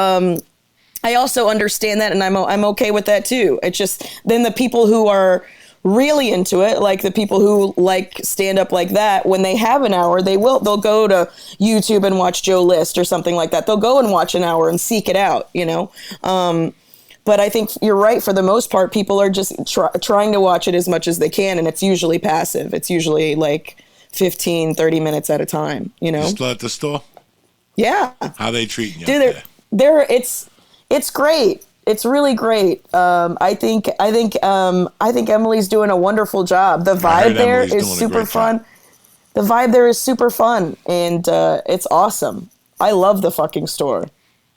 I also understand that, and I'm okay with that too. It's just, then the people who are really into it, like the people who like stand up like that, when they have an hour, they'll go to YouTube and watch Joe List or something like that. They'll go and watch an hour and seek it out, you know? But I think you're right. For the most part, people are just trying to watch it as much as they can. And it's usually passive. It's usually like 15, 30 minutes at a time, you know? Still at the store? Yeah. How they treating you? Dude, it's great. It's really great. I think Emily's doing a wonderful job. The vibe there is super fun. The vibe there is super fun, and it's awesome. I love the fucking store,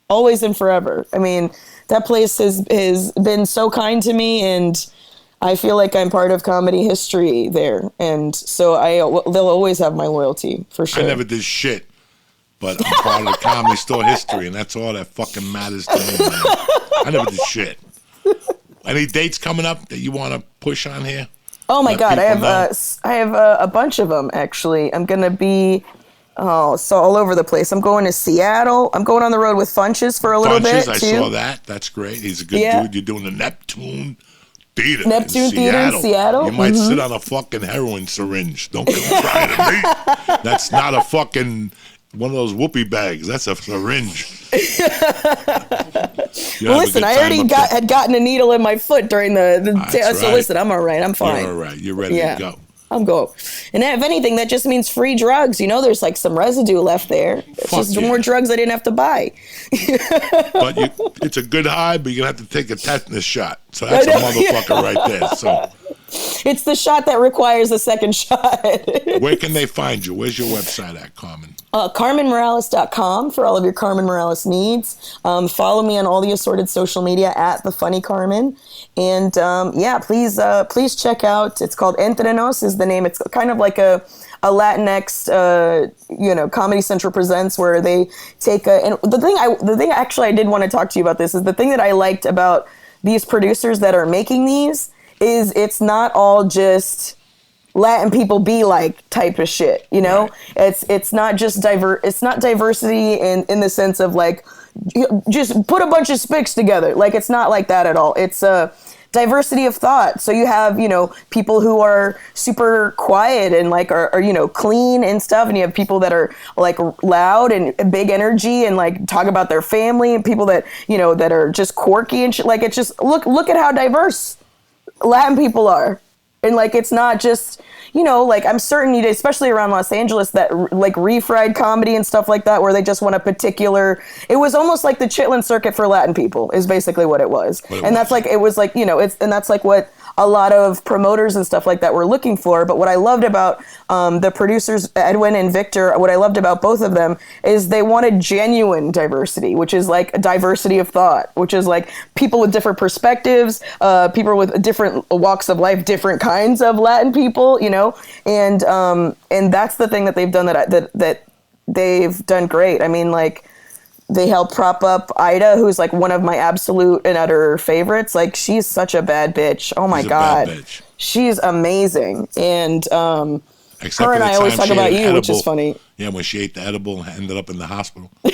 always and forever. I mean, that place has been so kind to me, and I feel like I'm part of comedy history there, and so they'll always have my loyalty for sure. I never did shit, but I'm part of the comedy store history, and that's all that fucking matters to me, man. I never did shit. Any dates coming up that you want to push on here? Oh my God, I have a bunch of them actually. I'm gonna be all over the place. I'm going to Seattle. I'm going on the road with Funches for a little bit too. I saw that. That's great. He's a good dude. You're doing the Neptune Theater. Theater in Seattle. You might sit on a fucking heroin syringe. Don't come trying to me. That's not a fucking one of those whoopee bags. That's a syringe. Well, listen, I already had gotten a needle in my foot during so listen, I'm all right. I'm fine. You're all right. You're ready to go. I'm go. And if anything, that just means free drugs. You know, there's like some residue left there. It's just more drugs I didn't have to buy. But it's a good high, but you're going to have to take a tetanus shot. So that's a motherfucker right there. So it's the shot that requires a second shot. Where can they find you? Where's your website at, Carmen? CarmenMorales.com for all of your Carmen Morales needs. Follow me on all the assorted social media at The Funny Carmen. And please check out. It's called Entre is the name. It's kind of like a Latinx, Comedy Central presents, where they take and the thing actually I did want to talk to you about this is the thing that I liked about these producers that are making these is it's not all just Latin people be like type of shit, you know? Right. It's not just it's not diversity in the sense of like just put a bunch of spics together. Like it's not like that at all. It's diversity of thought. So you have, people who are super quiet and like are clean and stuff, and you have people that are like loud and big energy and like talk about their family, and people that that are just quirky and shit. Like it's just look at how diverse Latin people are. And like it's not just like I'm certain especially around Los Angeles, that like refried comedy and stuff like that, where they just want a particular. It was almost like the Chitlin circuit for Latin people is basically what it was, that's like it was like that's like what a lot of promoters and stuff like that were looking for. But what I loved about the producers, Edwin and Victor, what I loved about both of them is they wanted genuine diversity, which is like a diversity of thought, which is like people with different perspectives, people with different walks of life, different kinds of Latin people, and that's the thing that they've done that they've done great. I mean, like, they helped prop up Ida, who's like one of my absolute and utter favorites. Like, she's such a bad bitch. Oh my God. She's amazing. And her and I always talk about you, which is funny. Yeah, when she ate the edible and ended up in the hospital. Yeah.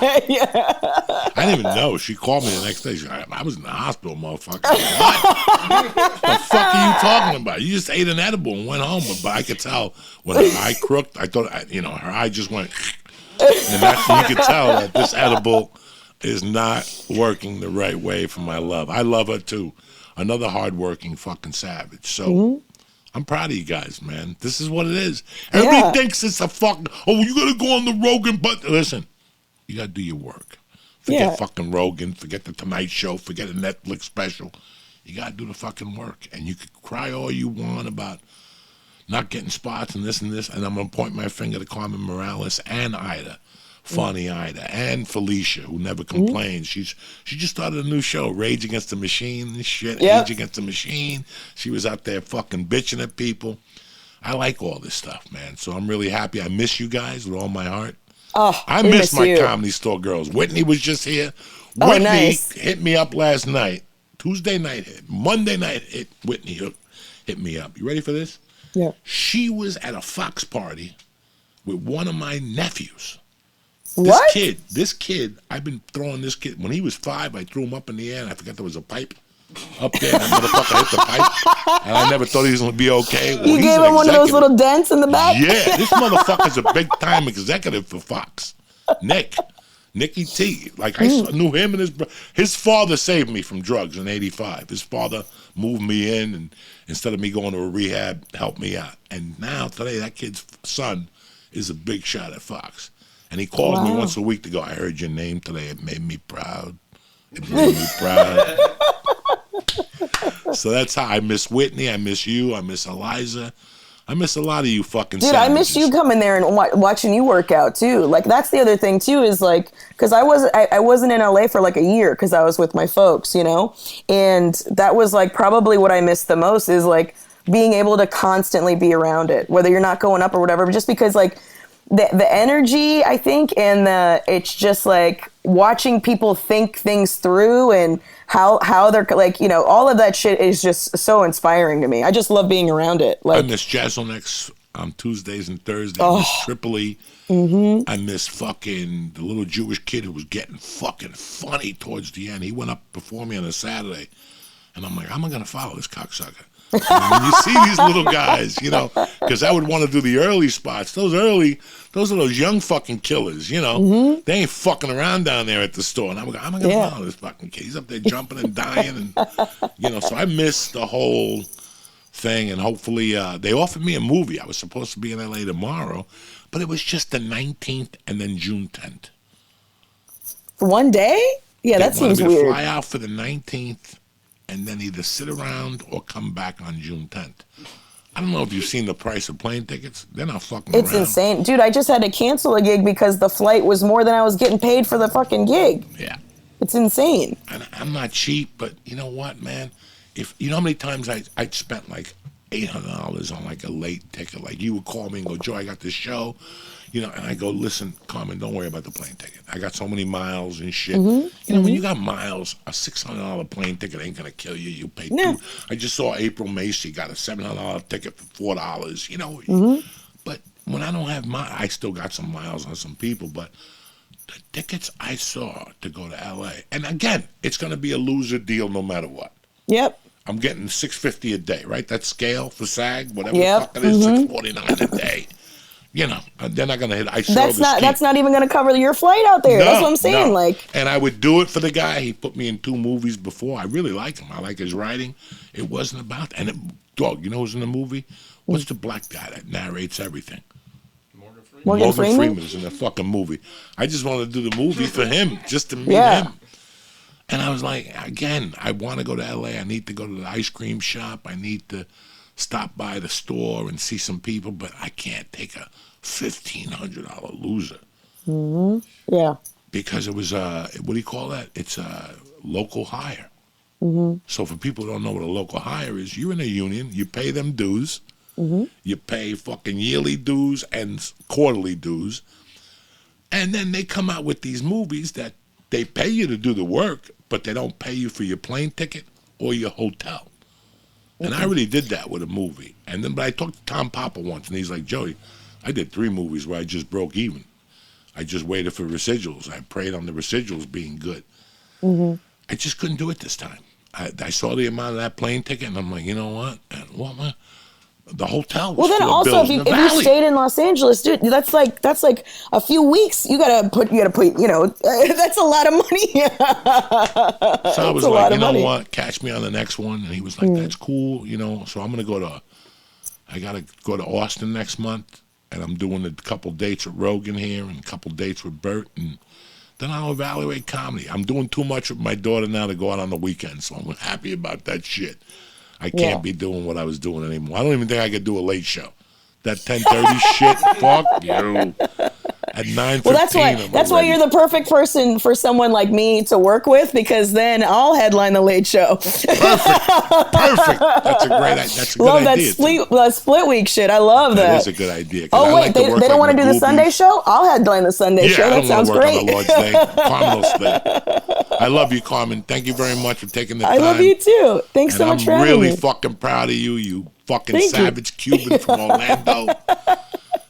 I didn't even know. She called me the next day. She's like, I was in the hospital, motherfucker. What the fuck are you talking about? You just ate an edible and went home. But I could tell when her eye crooked, I thought, her eye just went... And that's you can tell that this edible is not working the right way for my love. I love her too. Another hardworking fucking savage. So I'm proud of you guys, man. This is what it is. Everybody thinks it's a fucking, you gotta go on the Rogan, but listen, you gotta do your work. Forget fucking Rogan, forget the Tonight Show, forget a Netflix special. You gotta do the fucking work. And you can cry all you want about not getting spots and this, and I'm going to point my finger to Carmen Morales and Ida, funny Ida, and Felicia, who never complains. She just started a new show, Rage Against the Machine and shit, Rage Against the Machine. She was out there fucking bitching at people. I like all this stuff, man, so I'm really happy. I miss you guys with all my heart. Oh, I miss my Comedy Store girls. Whitney was just here. Whitney hit me up last night. Tuesday night hit. Monday night hit. Whitney hit me up. You ready for this? Yeah. She was at a Fox party with one of my nephews. What? This kid, I've been throwing this kid. When he was 5, I threw him up in the air, and I forgot there was a pipe up there. And that motherfucker hit the pipe, and I never thought he was going to be okay. Well, you gave him one of those little dents in the back? Yeah, this motherfucker's a big-time executive for Fox. Nicky T. Like, I knew him and his father saved me from drugs in '85. His father moved me in, and instead of me going to a rehab, helped me out. And now, today, that kid's son is a big shot at Fox. And he calls me once a week to go, I heard your name today. It made me proud. So that's how I miss Whitney. I miss you. I miss Eliza. I miss a lot of you fucking Dude, savages. I miss you coming there and watching you work out too. Like, that's the other thing too, is like, because I wasn't in LA for like a year because I was with my folks, and that was like probably what I missed the most, is like being able to constantly be around it, whether you're not going up or whatever, but just because like the energy, I think, and it's just like watching people think things through and how they're like, all of that shit is just so inspiring to me. I just love being around it. Like, I miss Jazzlenex on Tuesdays and Thursdays. I miss Tripoli. I miss fucking the little Jewish kid who was getting fucking funny towards the end. He went up before me on a Saturday, and I'm like, how am I going to follow this cocksucker? When you see these little guys, you know, because I would want to do the early spots. Those are those young fucking killers, you know. They ain't fucking around down there at the store. And I'm going to follow this fucking kid. He's up there jumping and dying. And, you know, so I missed the whole thing. And hopefully they offered me a movie. I was supposed to be in L.A. tomorrow, but it was just the 19th and then June 10th. For one day? Yeah, that seems weird. Fly out for the 19th and then either sit around or come back on June 10th. I don't know if you've seen the price of plane tickets. They're not fucking around. It's insane. Dude, I just had to cancel a gig because the flight was more than I was getting paid for the fucking gig. Yeah. It's insane. And I'm not cheap, but you know what, man? If you know how many times I'd spent like $800 on like a late ticket. Like you would call me and go, Joe, I got this show. You know, and I go, listen, Carmen, don't worry about the plane ticket. I got so many miles and shit. You know, when you got miles, a $600 plane ticket ain't gonna kill you. You pay $2. I just saw April Macy got a $700 ticket for $4. You know, but when I don't have I still got some miles on some people. But the tickets I saw to go to LA, and again, it's gonna be a loser deal no matter what. Yep. I'm getting $650 a day, right? That scale for SAG, whatever the fuck it is, $649 a day. You know, they're not going to hit. That's not even going to cover your flight out there. That's what I'm saying. Like, and I would do it for the guy. He put me in 2 movies before. I really like him. I like his writing. It wasn't about. Dog, you know who's in the movie? What's the black guy that narrates everything? Morgan Freeman's in the fucking movie. I just wanted to do the movie for him, just to meet him. And I was like, again, I want to go to L.A. I need to go to the ice cream shop. I need to stop by the store and see some people, but I can't take a $1,500 loser. Yeah. Because it was what do you call that? It's a local hire. So for people who don't know what a local hire is, you're in a union, you pay them dues, you pay fucking yearly dues and quarterly dues, and then they come out with these movies that they pay you to do the work, but they don't pay you for your plane ticket or your hotel. And I already did that with a movie. And then, but I talked to Tom Papa once, and he's like, Joey, I did 3 movies where I just broke even. I just waited for residuals. I prayed on the residuals being good. I just couldn't do it this time. I saw the amount of that plane ticket, and I'm like, you know what? And what, the hotel was then full of also bills if you stayed in Los Angeles, dude, that's like a few weeks. You gotta put, you know, that's a lot of money. So I was like, you know what? Catch me on the next one. And he was like, that's cool, you know. So I gotta go to Austin next month, and I'm doing a couple dates with Rogan here and a couple dates with Bert, and then I'll evaluate comedy. I'm doing too much with my daughter now to go out on the weekend, so I'm happy about that shit. I can't be doing what I was doing anymore. I don't even think I could do a late show. That 10:30 shit, fuck you. At 9:15, well, that's why you're the perfect person for someone like me to work with, because then I'll headline the late show. Perfect. That's a good idea. Love that split week shit. I love that. That is a good idea. Oh wait, they don't want to do the Sunday show? I'll headline the Sunday show. That sounds great. On the Lord's Day. Carmen will stay. I love you, Carmen. Thank you very much for taking the time. I love you too. Thanks so much for having me. I'm really fucking proud of you, you fucking savage Cuban from Orlando.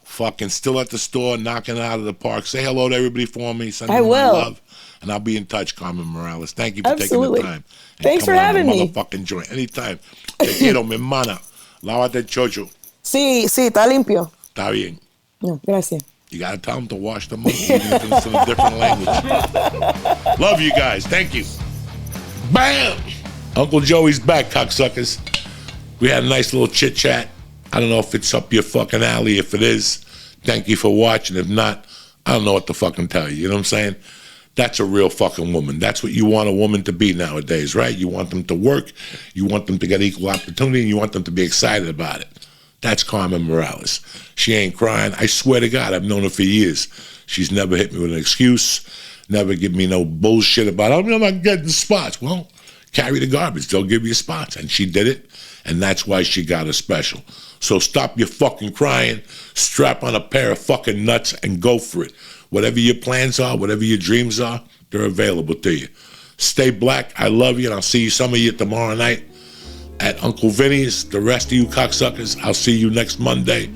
Fucking still at the store, knocking it out of the park. Say hello to everybody for me. Send them my love. And I'll be in touch, Carmen Morales. Thank you for taking the time. Thanks for having me. Motherfucking joint. Anytime. Te quiero, mi hermana. Lávate el chocho. Sí, está limpio. Está bien. No, gracias. You got to tell them to wash them up, even if it's in a different language. Love you guys. Thank you. Bam! Uncle Joey's back, cocksuckers. We had a nice little chit-chat. I don't know if it's up your fucking alley. If it is, thank you for watching. If not, I don't know what to fucking tell you. You know what I'm saying? That's a real fucking woman. That's what you want a woman to be nowadays, right? You want them to work. You want them to get equal opportunity. And you want them to be excited about it. That's Carmen Morales. She ain't crying. I swear to God, I've known her for years. She's never hit me with an excuse, never give me no bullshit about, I'm not getting spots. Well, carry the garbage. They'll give you spots. And she did it, and that's why she got a special. So stop your fucking crying, strap on a pair of fucking nuts, and go for it. Whatever your plans are, whatever your dreams are, they're available to you. Stay black. I love you, and I'll see some of you tomorrow night at Uncle Vinny's. The rest of you cocksuckers, I'll see you next Monday.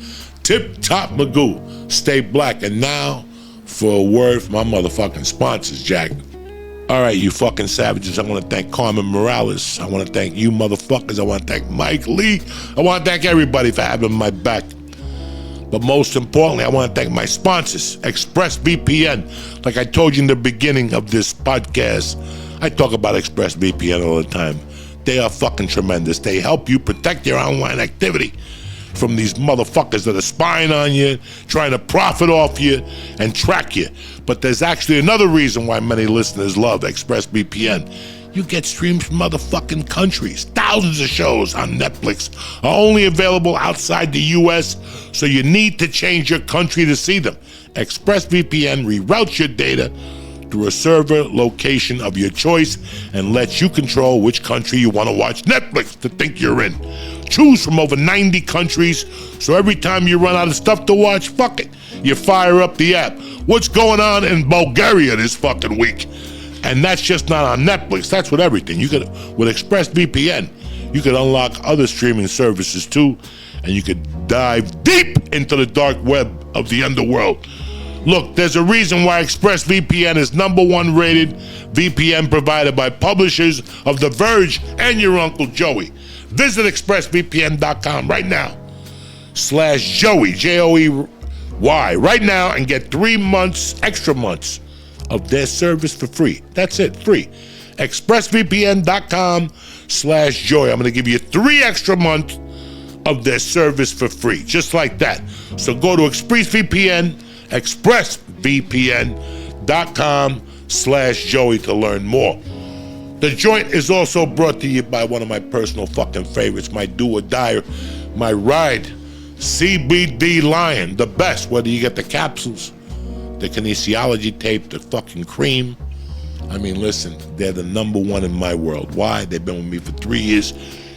Tip Top Magoo. Stay black. And now for a word from my motherfucking sponsors, Jack. All right, you fucking savages. I want to thank Carmen Morales. I want to thank you motherfuckers. I want to thank Mike Lee. I want to thank everybody for having my back. But most importantly, I want to thank my sponsors, ExpressVPN. Like I told you in the beginning of this podcast, I talk about ExpressVPN all the time. They are fucking tremendous. They help you protect your online activity from these motherfuckers that are spying on you, trying to profit off you and track you. But there's actually another reason why many listeners love ExpressVPN. You get streams from motherfucking countries. Thousands of shows on Netflix are only available outside the US, so you need to change your country to see them. ExpressVPN reroutes your data through a server location of your choice and lets you control which country you want to watch Netflix to think you're in. Choose from over 90 countries, so every time you run out of stuff to watch, fuck it, you fire up the app. What's going on in Bulgaria this fucking week? And that's just not on Netflix. That's with everything. You could, with ExpressVPN, you could unlock other streaming services too, and you could dive deep into the dark web of the underworld. Look, there's a reason why ExpressVPN is #1 rated VPN provider by publishers of The Verge and your Uncle Joey. Visit expressvpn.com right now /Joey, Joey, right now, and get 3 months, extra months of their service for free. That's it, free. expressvpn.com /Joey. I'm going to give you 3 extra months of their service for free, just like that. So go to expressvpn.com /Joey to learn more. The joint is also brought to you by one of my personal fucking favorites, my do or die, my ride, CBD Lion, the best, whether you get the capsules, the kinesiology tape, the fucking cream. I mean, listen, they're the #1 in my world. Why? They've been with me for 3 years.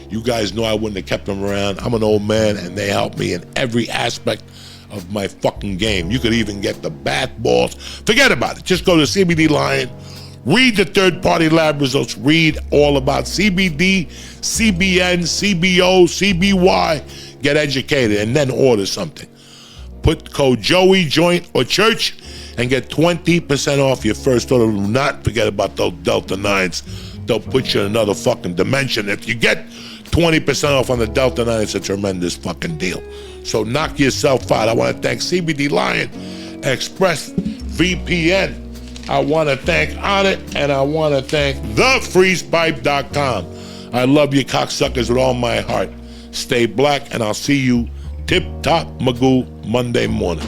You guys know I wouldn't have kept them around. I'm an old man, and they help me in every aspect of my fucking game. You could even get the bath balls. Forget about it. Just go to CBD Lion. Read the third-party lab results. Read all about CBD, CBN, CBO, CBY. Get educated, and then order something. Put code Joey, Joint, or Church, and get 20% off your first order. Do not forget about those Delta 9s. They'll put you in another fucking dimension. If you get 20% off on the Delta 9, it's a tremendous fucking deal. So knock yourself out. I want to thank CBD Lion, ExpressVPN. I want to thank Onnit, and I want to thank thefreezepipe.com. I love you cocksuckers with all my heart. Stay black, and I'll see you tip-top magoo Monday morning.